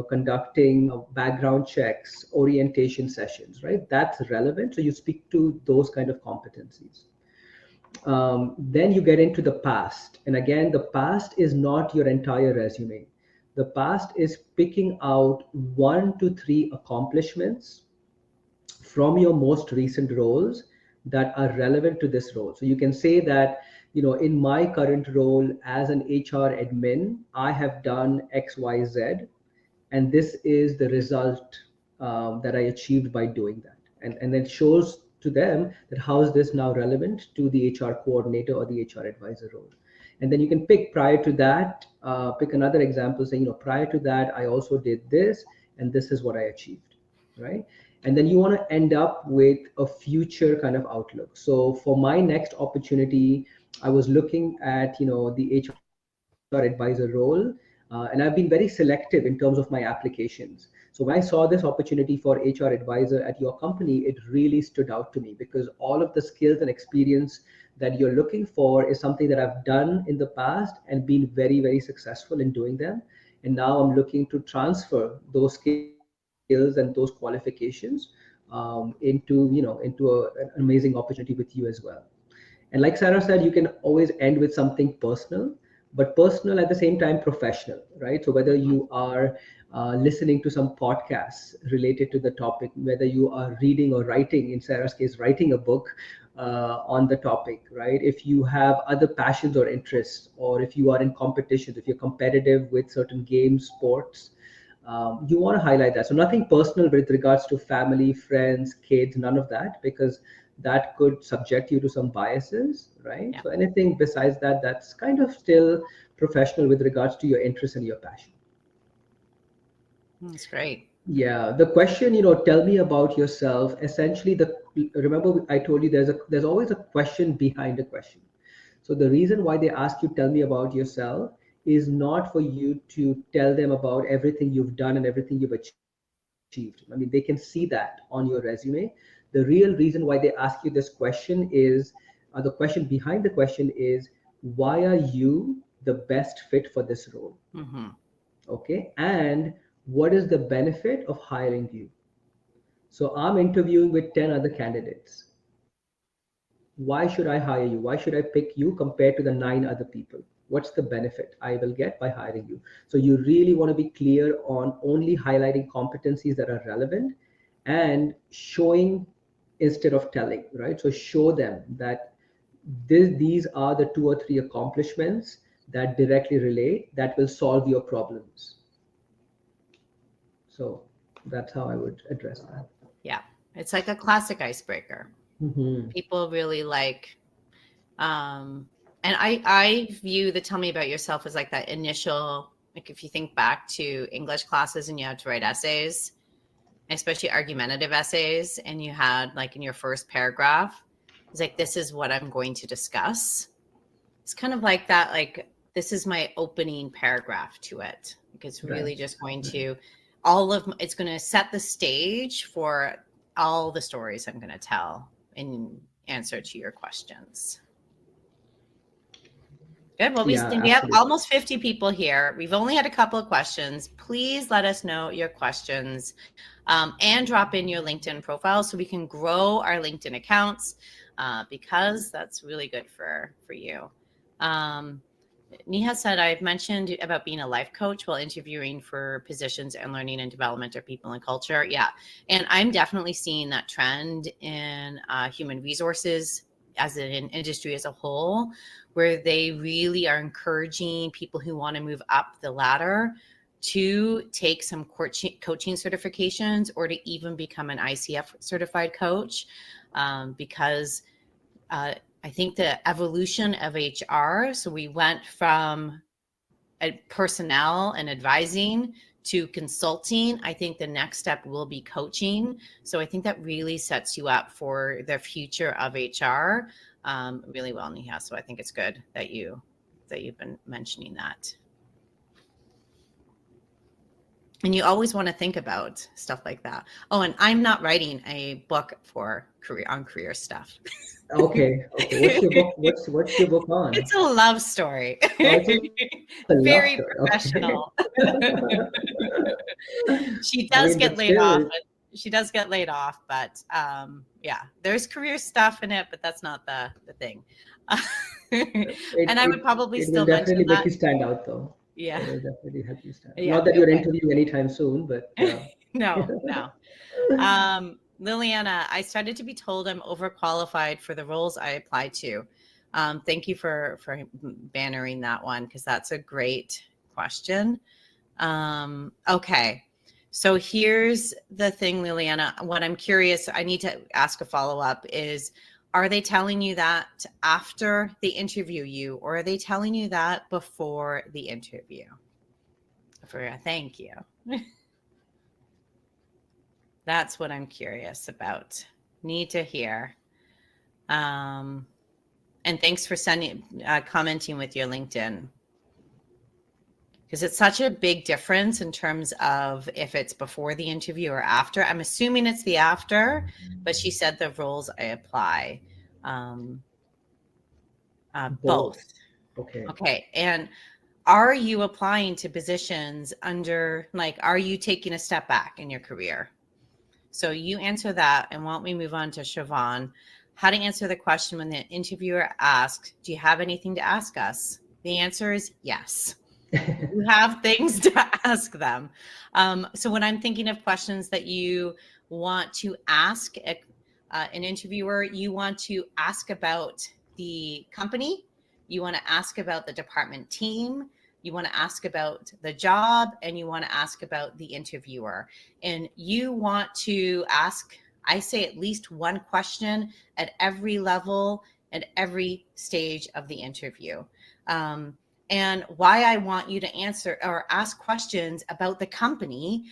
conducting background checks, orientation sessions, right? That's relevant. So, you speak to those kind of competencies. Then you get into the past. And again, the past is not your entire resume. The past is picking out 1 to 3 accomplishments from your most recent roles that are relevant to this role. So you can say that, in my current role as an HR admin, I have done XYZ, and this is the result that I achieved by doing that. And it shows to them that how is this now relevant to the HR coordinator or the HR advisor role. And then you can pick prior to that, pick another example saying, prior to that, I also did this, and this is what I achieved, right? And then you want to end up with a future kind of outlook. So for my next opportunity, I was looking at, the HR advisor role, and I've been very selective in terms of my applications. So when I saw this opportunity for HR advisor at your company, it really stood out to me because all of the skills and experience that you're looking for is something that I've done in the past and been very, very successful in doing them. And now I'm looking to transfer those skills and those qualifications into an amazing opportunity with you as well. And like Sarah said, you can always end with something personal, but personal at the same time professional, right? So whether you are listening to some podcasts related to the topic, whether you are reading or writing, in Sarah's case, writing a book on the topic, right? If you have other passions or interests, or if you are in competitions, if you're competitive with certain games, sports, you want to highlight that. So nothing personal with regards to family, friends, kids, none of that, because that could subject you to some biases, right? Yeah, So anything besides that, that's kind of still professional with regards to your interest and your passion. that's great. Yeah, the question, tell me about yourself. Essentially, remember I told you there's always a question behind a question. So the reason why they ask you, tell me about yourself, is not for you to tell them about everything you've done and everything you've achieved. I mean, they can see that on your resume. The real reason why they ask you this question is, the question behind the question is, why are you the best fit for this role? Mm-hmm. Okay. And what is the benefit of hiring you? So I'm interviewing with 10 other candidates. Why should I hire you? Why should I pick you compared to the 9 other people? What's the benefit I will get by hiring you? So you really want to be clear on only highlighting competencies that are relevant and showing instead of telling, right? So show them that these are the 2 or 3 accomplishments that directly relate, that will solve your problems. So that's how I would address that. Yeah. It's like a classic icebreaker. Hmm. People really like, um, and I view the tell me about yourself as like that initial, like if you think back to English classes and you had to write essays, especially argumentative essays, and you had like in your first paragraph, it's like, this is what I'm going to discuss. It's kind of like that, like, this is my opening paragraph to it. Like it's Right. really just going Right. to, it's going to set the stage for all the stories I'm going to tell in answer to your questions. Good. Well, Yeah, we have absolutely. almost 50 people here. We've only had a couple of questions. Please let us know your questions, and drop in your LinkedIn profile so we can grow our LinkedIn accounts, because that's really good for you. Um, Neha said, I've mentioned about being a life coach while interviewing for positions in learning and development or people and culture. Yeah. And I'm definitely seeing that trend in human resources as an industry as a whole, where they really are encouraging people who want to move up the ladder to take some coaching certifications or to even become an ICF certified coach, because uh, I think the evolution of HR. So we went from personnel and advising to consulting. I think the next step will be coaching. So I think that really sets you up for the future of HR, really well, Neha. So I think it's good that you've been mentioning that. And you always want to think about stuff like that. Oh, and I'm not writing a book for career stuff. Okay. Okay. What's your book? What's your book on? It's a love story. Oh, it's a love story. Okay. Very professional. She I does mean, get but laid still, off. She does get laid off, but yeah, there's career stuff in it, but that's not the thing. it And I would it probably it will still mention definitely make that. you stand out, though. Yeah, It will definitely help you stand out. yeah. Not that you're Okay. interviewing anytime soon, but No, no. Liliana, I started to be told I'm overqualified for the roles I applied to. Thank you for bannering that one, because that's a great question. Okay. So here's the thing, Liliana. What I'm curious, I need to ask a follow up is, are they telling you that after they interview you, or are they telling you that before the interview? Thank you. That's what I'm curious about. Need to hear. Um, and thanks for commenting with your LinkedIn, because it's such a big difference in terms of if it's before the interview or after. I'm assuming it's the after, but she said the roles I apply, um, both. both. Okay. Okay. And are you applying to positions under, like, are you taking a step back in your career? So you answer that. And why don't we move on to Siobhan? How to answer the question when the interviewer asks, do you have anything to ask us? The answer is yes. You have things to ask them. So when I'm thinking of questions that you want to ask an interviewer, you want to ask about the company, you want to ask about the department team, you want to ask about the job, and you want to ask about the interviewer. And you want to ask, I say, at least one question at every level and every stage of the interview. And why I want you to answer or ask questions about the company,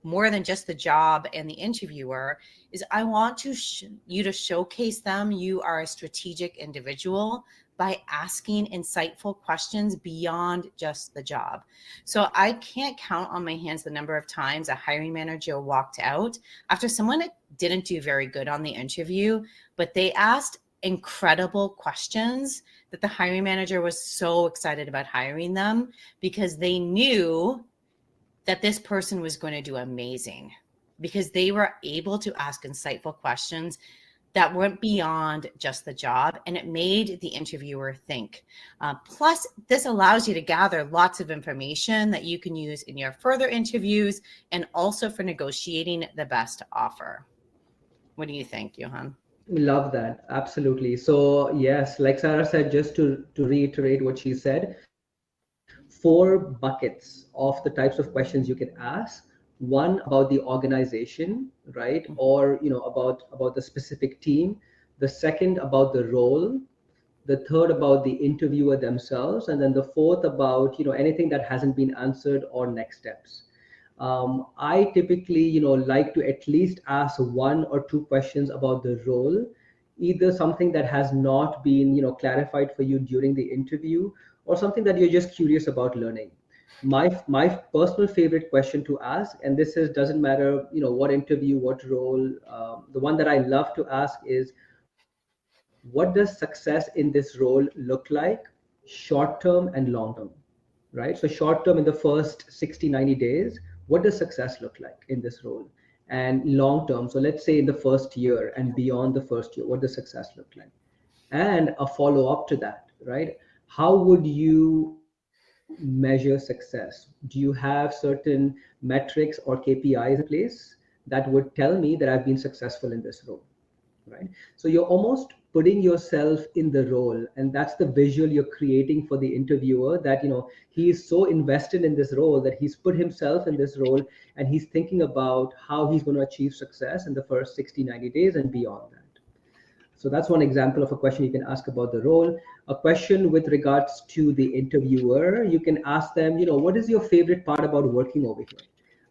more than just the job and the interviewer, is I want you to showcase them. You are a strategic individual by asking insightful questions beyond just the job. So I can't count on my hands the number of times a hiring manager walked out after someone didn't do very good on the interview, but they asked incredible questions that the hiring manager was so excited about hiring them because they knew that this person was going to do amazing because they were able to ask insightful questions that went beyond just the job, and it made the interviewer think. Plus, this allows you to gather lots of information that you can use in your further interviews and also for negotiating the best offer. What do you think, Yauhan? Love that. Absolutely. So yes, like Sarah said, just to reiterate what she said, four buckets of the types of questions you can ask. One about the organization, right? Or about the specific team. The second about the role. The third about the interviewer themselves, and then the fourth about anything that hasn't been answered or next steps. I typically like to at least ask one or two questions about the role, either something that has not been clarified for you during the interview, or something that you're just curious about learning. My personal favorite question to ask, and this is doesn't matter what interview, what role, the one that I love to ask is, what does success in this role look like, short term and long term? Right? So short term, in the first 60, 90 days, what does success look like in this role? And long term, so let's say in the first year and beyond the first year, what does success look like? And a follow up to that, right? How would you measure success? Do you have certain metrics or KPIs in place that would tell me that I've been successful in this role? Right? So you're almost putting yourself in the role, and that's the visual you're creating for the interviewer, that he is so invested in this role that he's put himself in this role, and he's thinking about how he's going to achieve success in the first 60, 90 days and beyond that. So that's one example of a question you can ask about the role. A question with regards to the interviewer, you can ask them, what is your favorite part about working over here?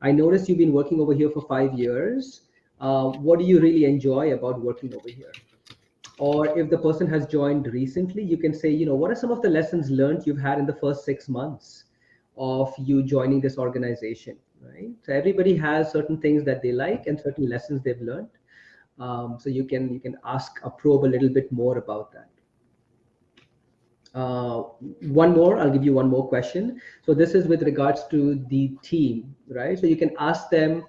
I noticed you've been working over here for 5 years. What do you really enjoy about working over here? Or if the person has joined recently, you can say, what are some of the lessons learned you've had in the first 6 months of you joining this organization, right? So everybody has certain things that they like and certain lessons they've learned. So you can ask a probe a little bit more about that. Uh, One more, I'll give you one more question. So this is with regards to the team, right? So you can ask them,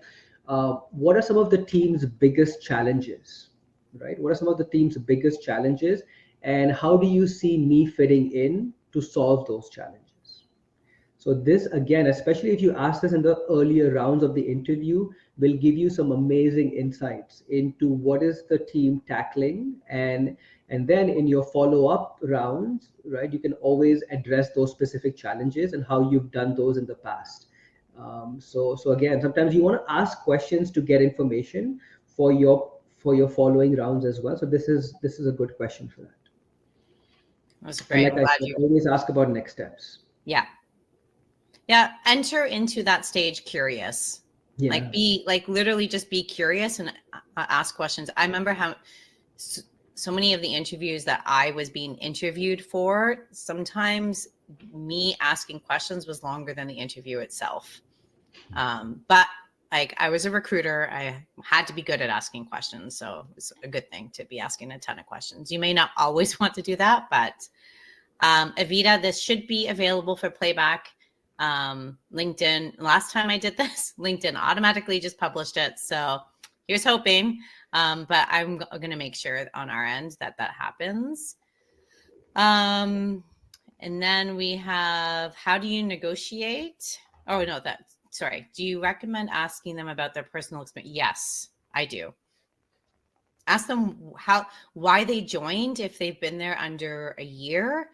what are some of the team's biggest challenges, right? What are some of the team's biggest challenges, and how do you see me fitting in to solve those challenges? So this again, especially if you ask this in the earlier rounds of the interview, will give you some amazing insights into what is the team tackling, and then in your follow-up rounds, right, you can always address those specific challenges and how you've done those in the past. So again, sometimes you want to ask questions to get information for your following rounds as well. So this is a good question for that. That was And great. like I'm I glad said, you. always ask about next steps. Yeah. Yeah. Enter into that stage curious. Like Yeah. be like literally just be curious and ask questions. I remember how so many of the interviews that I was being interviewed for, sometimes me asking questions was longer than the interview itself. But like I was a recruiter, I had to be good at asking questions. So it's a good thing to be asking a ton of questions. You may not always want to do that, but Avita, this should be available for playback. LinkedIn, last time I did this, LinkedIn automatically just published it. So here's hoping. But I'm going to make sure on our end that happens. And then we have, how do you negotiate? Oh, no, sorry. Do you recommend asking them about their personal experience? Yes, I do. Ask them why they joined, if they've been there under a year,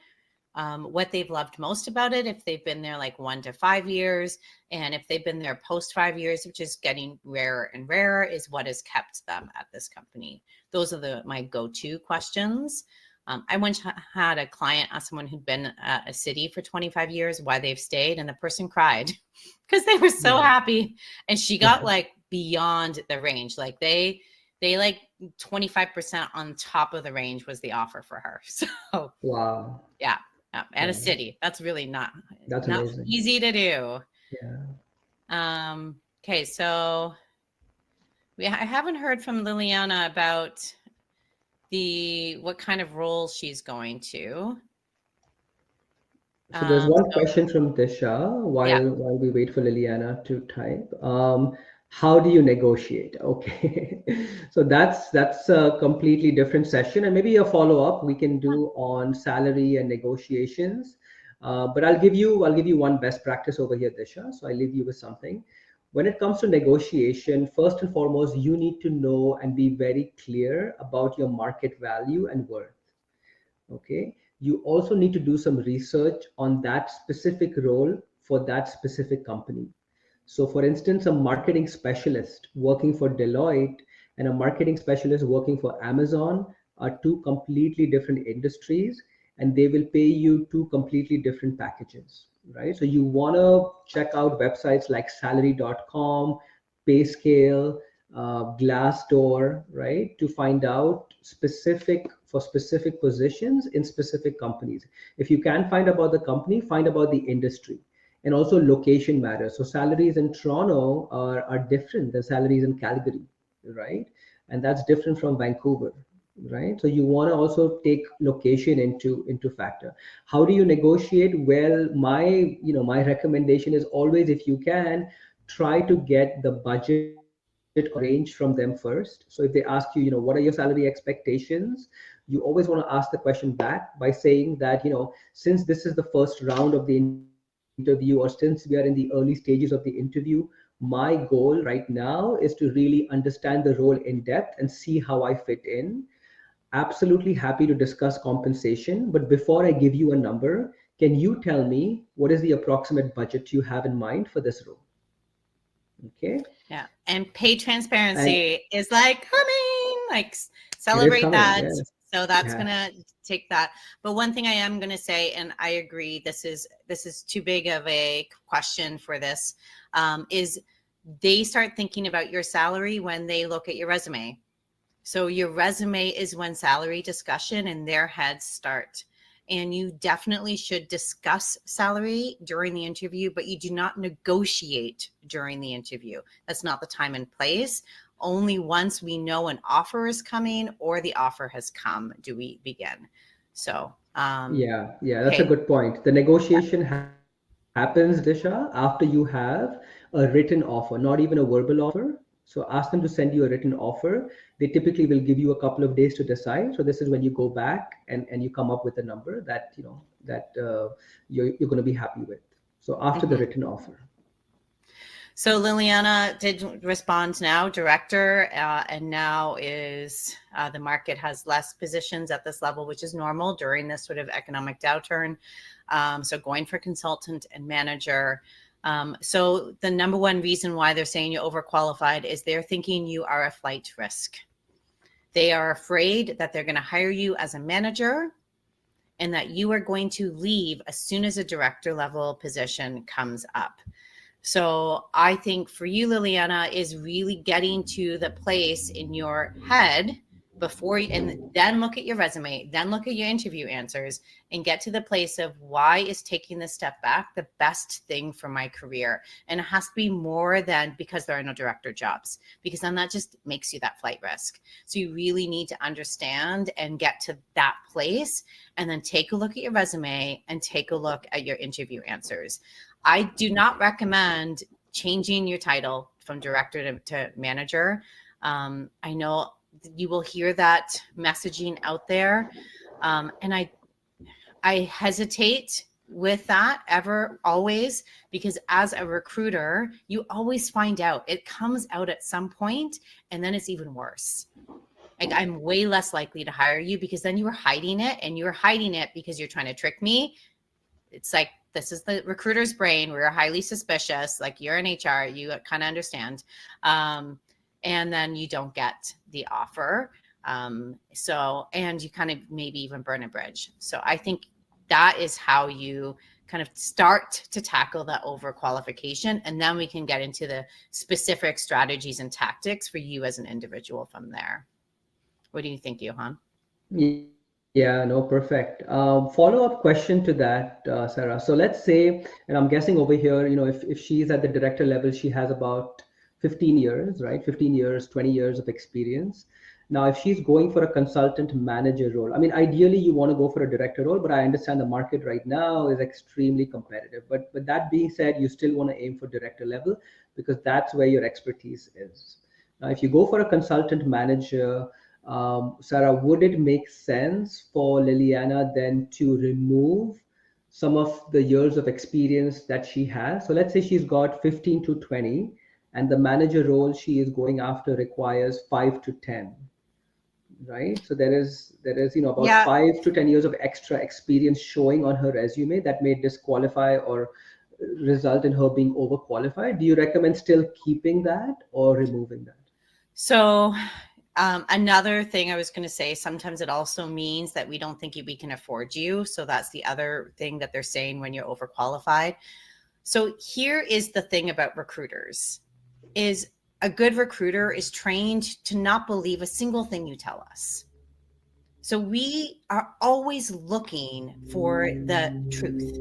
what they've loved most about it, if they've been there like 1 to 5 years, and if they've been there post 5 years, which is getting rarer and rarer, is what has kept them at this company. Those are my go-to questions. I once had a client ask someone who'd been at a city for 25 years why they've stayed, and the person cried because they were so happy, and she got like beyond the range. Like they they like 25% on top of the range was the offer for her. So Wow. yeah, yeah. And a Wow. city. That's really That's not amazing. easy to do. Yeah. Okay, so I haven't heard from Liliana about what kind of role she's going to. So there's one So question from Disha yeah, while we wait for Liliana to type. How do you negotiate? Okay, so that's a completely different session, and maybe a follow up we can do on salary and negotiations. But I'll give you one best practice over here, Disha. So I leave you with something. When it comes to negotiation, first and foremost, you need to know and be very clear about your market value and worth. Okay, you also need to do some research on that specific role for that specific company. So for instance, a marketing specialist working for Deloitte and a marketing specialist working for Amazon are two completely different industries, and they will pay you two completely different packages, right? So you want to check out websites like salary.com, Payscale, Glassdoor, right, to find out specific positions in specific companies. If you can find about the company, find about the industry. And also location matters. So salaries in Toronto are different than salaries in Calgary, right? And that's different from Vancouver, right? So you want to also take location into factor. How do you negotiate? Well, my recommendation is always, if you can, try to get the budget or the range from them first. So if they ask you, what are your salary expectations, you always want to ask the question back by saying that, since this is the first round of the interview, or since we are in the early stages of the interview, my goal right now is to really understand the role in depth and see how I fit in. Absolutely happy to discuss compensation, but before I give you a number, can you tell me what is the approximate budget you have in mind for this role? Okay. yeah. And pay And transparency is like coming, like it is celebrate coming. that. Yes. So that's Yeah. gonna take that. But one thing I am gonna say, and I agree, this is too big of a question for this, is they start thinking about your salary when they look at your resume. So your resume is when salary discussion in their heads start. And you definitely should discuss salary during the interview, but you do not negotiate during the interview. That's not the time and place. Only once we know an offer is coming or the offer has come do we begin. So, Yeah, that's a okay. good point. The negotiation happens, Disha, after you have a written offer, not even a verbal offer. So ask them to send you a written offer. They typically will give you a couple of days to decide. So this is when you go back and you come up with a number that you're going to be happy with. So after the Mhm. written offer. So Liliana did respond now, director, and now is the market has less positions at this level, which is normal during this sort of economic downturn. So going for consultant and manager. So the number one reason why they're saying you're overqualified is they're thinking you are a flight risk. They are afraid that they're going to hire you as a manager and that you are going to leave as soon as a director level position comes up. So I think for you, Liliana, is really getting to the place in your head before you, and then look at your resume, then look at your interview answers and get to the place of why is taking this step back the best thing for my career? And it has to be more than because there are no director jobs, because then that just makes you that flight risk. So you really need to understand and get to that place and then take a look at your resume and take a look at your interview answers. I do not recommend changing your title from director to manager. I know you will hear that messaging out there, and I hesitate with that ever always, because as a recruiter you always find out, it comes out at some point and then it's even worse. Like, I'm way less likely to hire you because then you were hiding it, and you were hiding it because you're trying to trick me. It's like, this is the recruiter's brain. We're highly suspicious. Like, you're in HR, you kind of understand. And then you don't get the offer. So, and you kind of maybe even burn a bridge. So I think that is how you kind of start to tackle that overqualification, and then we can get into the specific strategies and tactics for you as an individual from there. What do you think, Yauhan? Yeah, no, perfect. Follow-up question to that, Sarah. So let's say, and I'm guessing over here, if she's at the director level, she has about 15 years, right? 15 years, 20 years of experience. Now, if she's going for a consultant manager role, I mean, ideally you want to go for a director role, but I understand the market right now is extremely competitive. But that being said, you still want to aim for director level because that's where your expertise is. Now, if you go for a consultant manager, Sarah, would it make sense for Liliana then to remove some of the years of experience that she has? So let's say she's got 15 to 20, and the manager role she is going after requires 5 to 10, right? So there is about Yeah. 5 to 10 years of extra experience showing on her resume that may disqualify or result in her being overqualified. Do you recommend still keeping that or removing that? So another thing I was going to say, sometimes it also means that we don't think we can afford you. So that's the other thing that they're saying when you're overqualified. So here is the thing about recruiters is a good recruiter is trained to not believe a single thing you tell us. So we are always looking for the truth,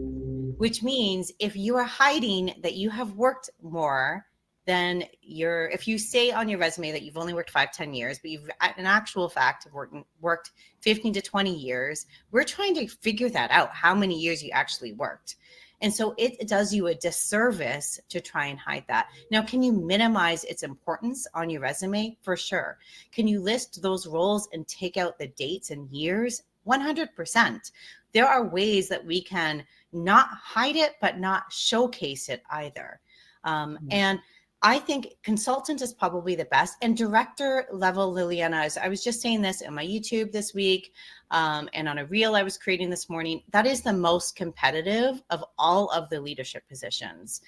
which means if you are hiding that you have worked more than if you say on your resume that you've only worked 5-10 years, but you've in actual fact have worked 15 to 20 years, we're trying to figure that out, how many years you actually worked. And so it does you a disservice to try and hide that. Now, can you minimize its importance on your resume? For sure. Can you list those roles and take out the dates and years? 100%. There are ways that we can not hide it, but not showcase it either. And I think consultant is probably the best. And director level, Liliana, I was just saying this in my YouTube this week and on a reel I was creating this morning, that is the most competitive of all of the leadership positions.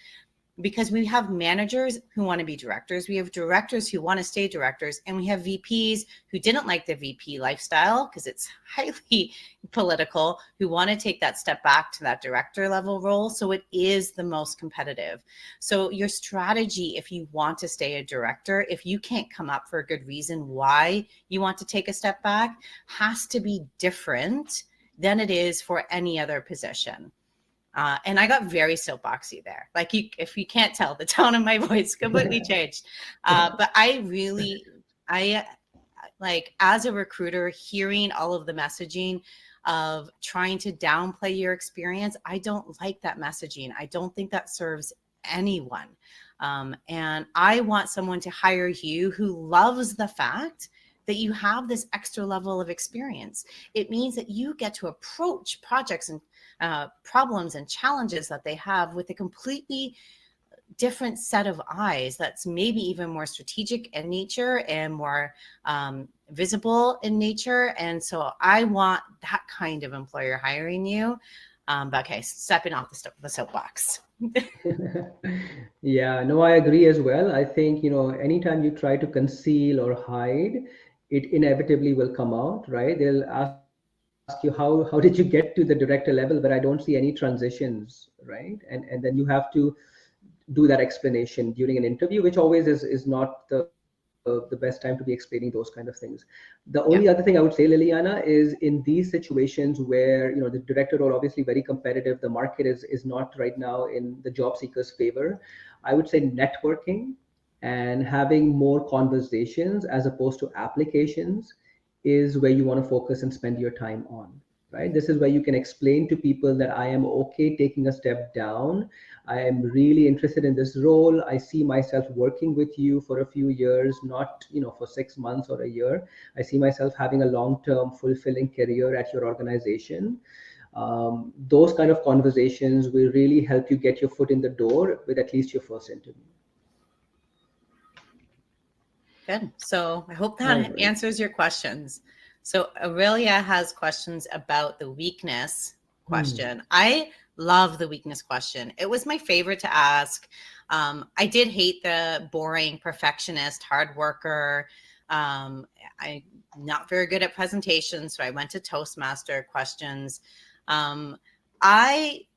Because we have managers who want to be directors, we have directors who want to stay directors, and we have VPs who didn't like the VP lifestyle because it's highly political, who want to take that step back to that director level role. So it is the most competitive. So your strategy, if you want to stay a director, if you can't come up for a good reason why you want to take a step back, has to be different than it is for any other position. And I got very soapboxy there. Like if you can't tell, the tone of my voice completely changed. But I like as a recruiter, hearing all of the messaging of trying to downplay your experience, I don't like that messaging. I don't think that serves anyone. And I want someone to hire you who loves the fact that you have this extra level of experience. It means that you get to approach projects and problems and challenges that they have with a completely different set of eyes that's maybe even more strategic in nature and more visible in nature. And so I want that kind of employer hiring you. But okay, stepping off the soapbox. Yeah, no, I agree as well. I think, anytime you try to conceal or hide, it inevitably will come out, right? They'll ask you, how did you get to the director level, but I don't see any transitions, right? And then you have to do that explanation during an interview, which always is not the best time to be explaining those kind of things. The only other thing I would Yeah. say, Liliana, is in these situations where the director role obviously very competitive, the market is not right now in the job seekers' favor. I would say networking and having more conversations as opposed to applications is where you want to focus and spend your time on, right? This is where you can explain to people that I am okay taking a step down. I am really interested in this role. I see myself working with you for a few years, not for 6 months or a year. I see myself having a long-term fulfilling career at your organization. Those kind of conversations will really help you get your foot in the door with at least your first interview. Good. So I hope All that right. answers your questions. So Aurelia has questions about the weakness Hmm. question. I love the weakness question. It was my favorite to ask. I did hate the boring perfectionist, hard worker. I'm not very good at presentations, so I went to Toastmaster questions. I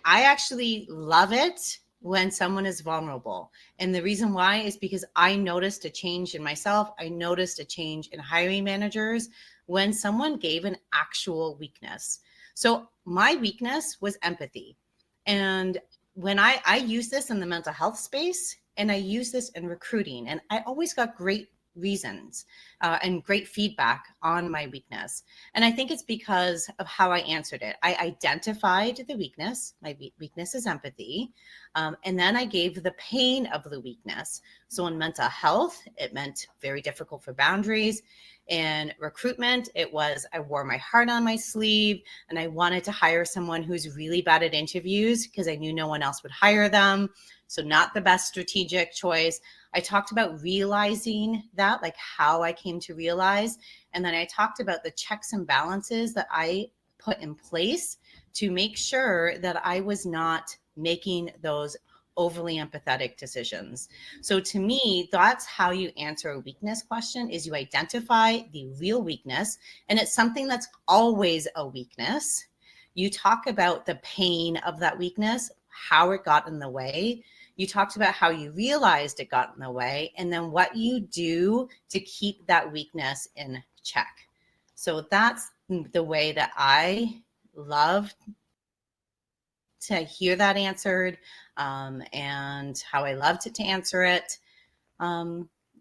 I actually love it when someone is vulnerable. And the reason why is because I noticed a change in myself. I noticed a change in hiring managers when someone gave an actual weakness. So my weakness was empathy. And when I use this in the mental health space and I use this in recruiting, and I always got great reasons and great feedback on my weakness. And I think it's because of how I answered it. I identified the weakness. My weakness is empathy. And then I gave the pain of the weakness. So in mental health, it meant very difficult for boundaries. In recruitment, it was I wore my heart on my sleeve and I wanted to hire someone who's really bad at interviews because I knew no one else would hire them. So not the best strategic choice. I talked about realizing that, like how I came to realize. And then I talked about the checks and balances that I put in place to make sure that I was not making those overly empathetic decisions. So to me, that's how you answer a weakness question is you identify the real weakness, and it's something that's always a weakness. You talk about the pain of that weakness, how it got in the way. You talked about how you realized it got in the way, and then what you do to keep that weakness in check. So that's the way that I love to hear that answered, and how I loved it to answer it.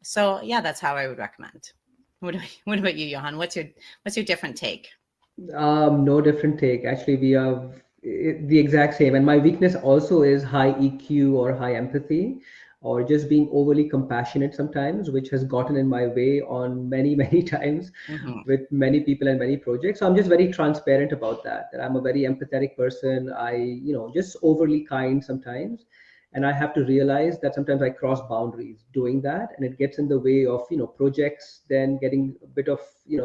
So yeah, that's how I would recommend. What about you, Johan? What's your different take? No different take. Actually, we have the exact same. And my weakness also is high EQ or high empathy, or just being overly compassionate sometimes, which has gotten in my way on many, many times Mm-hmm. with many people and many projects. So I'm just very transparent about that, that I'm a very empathetic person. Just overly kind sometimes. And I have to realize that sometimes I cross boundaries doing that, and it gets in the way of, projects then getting a bit of,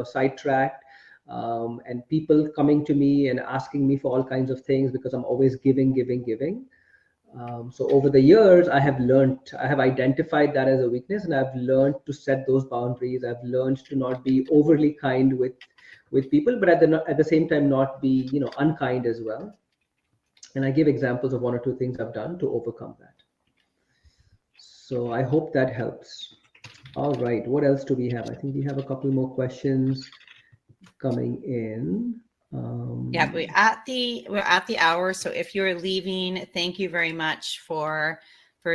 sidetracked, and people coming to me and asking me for all kinds of things because I'm always giving, giving, giving. So over the years, I have identified that as a weakness, and I've learned to set those boundaries. I've learned to not be overly kind with people, but at the same time, not be unkind as well. And I give examples of one or two things I've done to overcome that. So I hope that helps. All right, what else do we have? I think we have a couple more questions coming in. Yeah, Um, we're at the hour. So if you're leaving, thank you very much for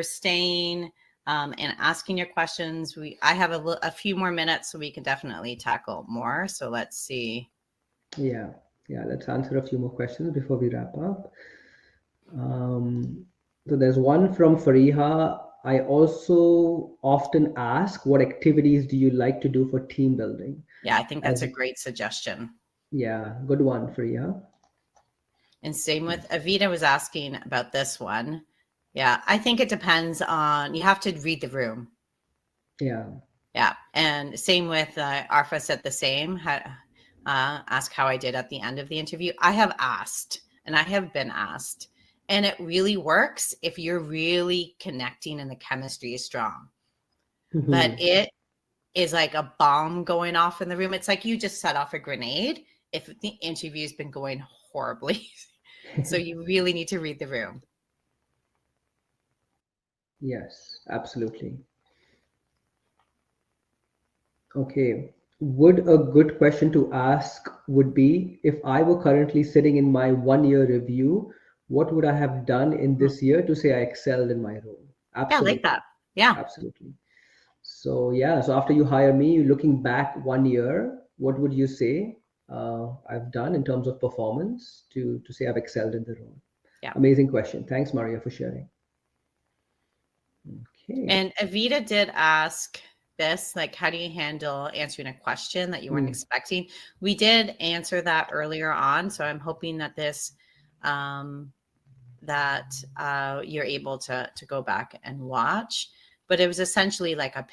staying and asking your questions. I have a few more minutes, so we can definitely tackle more. So let's see. yeah, yeah. Let's answer a few more questions before we wrap up. Um, so there's one from Fariha. I also often ask, what activities do you like to do for team building? Yeah, I think that's As a great suggestion. Yeah, good one, Fariha. And same with Avita was asking about this one. Yeah, I think it depends on, you have to read the room. Yeah. Yeah. And same with Arfa said the same. Ask how I did at the end of the interview. I have asked and I have been asked. And it really works if you're really connecting and the chemistry is strong. But Mhm. it is like a bomb going off in the room. It's like you just set off a grenade if the interview's been going horribly. So you really need to read the room. Yes, absolutely. Okay. Would a good question to ask would be, if I were currently sitting in my 1 year review, what would I have done in Hmm. this year to say I excelled in my role? Yeah, I like Absolutely. that. Yeah. Absolutely. So yeah, so after you hire me, looking back 1 year, what would you say I've done in terms of performance to say I've excelled in the role? Yeah. Amazing question. Thanks, Maria, for sharing. Okay. And Avita did ask this, like, how do you handle answering a question that you weren't Hmm. expecting? We did answer that earlier on, so I'm hoping that this, um, you're able to go back and watch. But it was essentially like a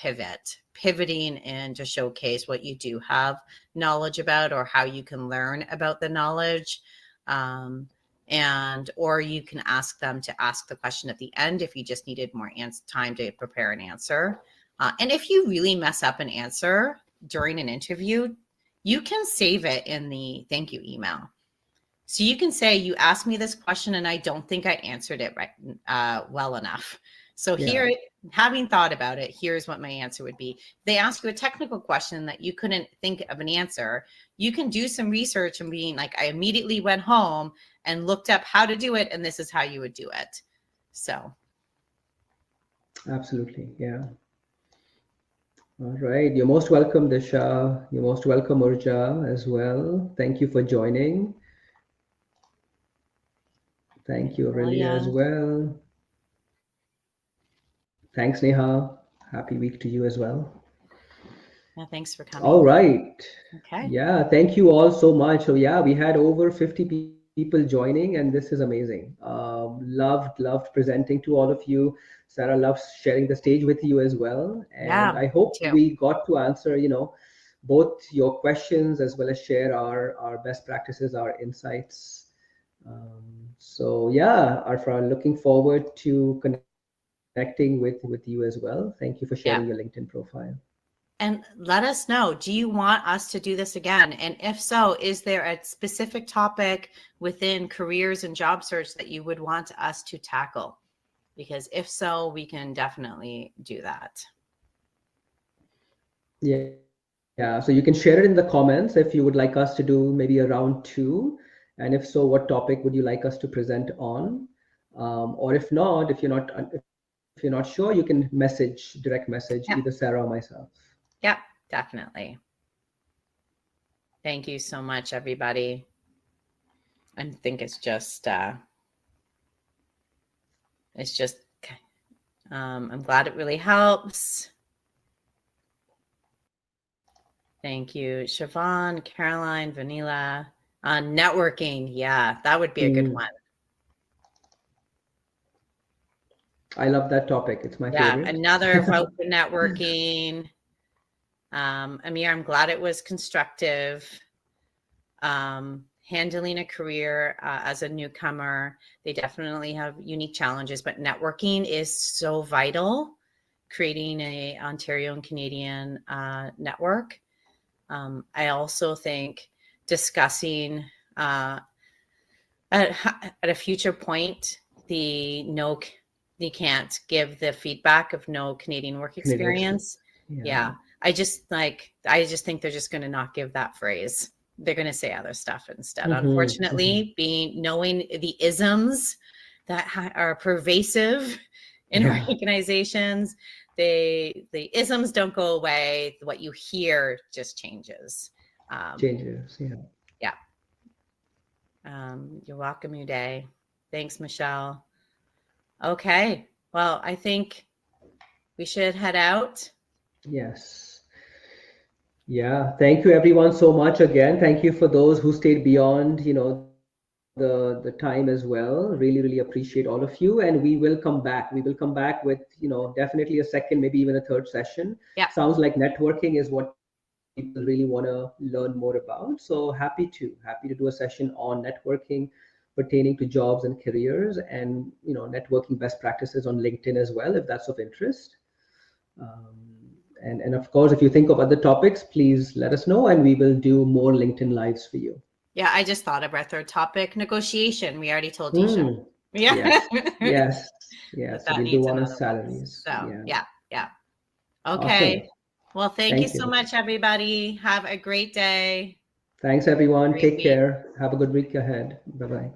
pivoting in to showcase what you do have knowledge about or how you can learn about the knowledge. Um, and or you can ask them to ask the question at the end if you just needed more time to prepare an answer. And if you really mess up an answer during an interview, you can save it in the thank you email. So you can say, you asked me this question and I don't think I answered it right, well enough. So here, having thought about it, here's what my answer would be. If they ask you a technical question that you couldn't think of an answer, you can do some research and being like, I immediately went home and looked up how to do it, and this is how you would do it. So. Absolutely. Yeah. All right. You're most welcome, Disha. You're most welcome, Urja, as well. Thank you for joining. Thank you, Aurelia, as Million. well. Thanks, Neha. Happy week to you as well. Yeah, thanks for All coming. right. Okay. Yeah, thank you all so much. So yeah, we had over 50 people joining, and this is amazing. Loved presenting to all of you. Sarah loves sharing the stage with you as well. And Yeah, I me hope too. we got to answer, both your questions as well as share our best practices, our insights. So yeah, Arfan, looking forward to connecting with you as well. Thank you for sharing your LinkedIn Yeah. profile. And let us know, do you want us to do this again? And if so, is there a specific topic within careers and job search that you would want us to tackle? Because if so, we can definitely do that. Yeah, so you can share it in the comments if you would like us to do maybe a round two. And if so, what topic would you like us to present on? Or if not, if you're not sure, you can direct message either Sarah or Yeah. myself. Yeah, definitely. Thank you so much, everybody. I think it's just, I'm glad it really helps. Thank you, Siobhan, Caroline, Vanilla. Networking. Yeah, that would be a good Mm, one. I love that topic. It's my Yeah, favorite. another vote for networking. Amir, I'm glad it was constructive. Handling a career as a newcomer, they definitely have unique challenges, but networking is so vital. Creating a Ontario and Canadian network. I also think discussing at a future point you can't give the feedback of no Canadian work Canadian experience. experience. Yeah, Yeah. I just think they're just going to not give that phrase. They're going to say other stuff instead. Unfortunately, knowing the isms that are pervasive in Yeah. organizations, the isms don't go away. What you hear just changes. Changes. Yeah. Yeah. You're welcome, Uday. Thanks, Michelle. Okay. Well, I think we should head out. Yes. Yeah, thank you everyone so much again. Thank you for those who stayed beyond, the time as well. Really, really appreciate all of you. And we will come back. We will come back with, definitely a second, maybe even a third session. Yeah. Sounds like networking is what people really want to learn more about. So happy to do a session on networking pertaining to jobs and careers and, networking best practices on LinkedIn as well, if that's of interest. And of course, if you think of other topics, please let us know and we will do more LinkedIn lives for you. Yeah, I just thought of our third topic, negotiation. We already told Disha. Mm, Yeah. yes, yes, But yes. So that we'll do needs one on another one. salaries. So, Yeah. yeah, yeah. Awesome. Okay. Well, thank you Thank so you. much, everybody. Have a great day. Thanks, everyone. Great Take week. care. Have a good week ahead. Bye bye.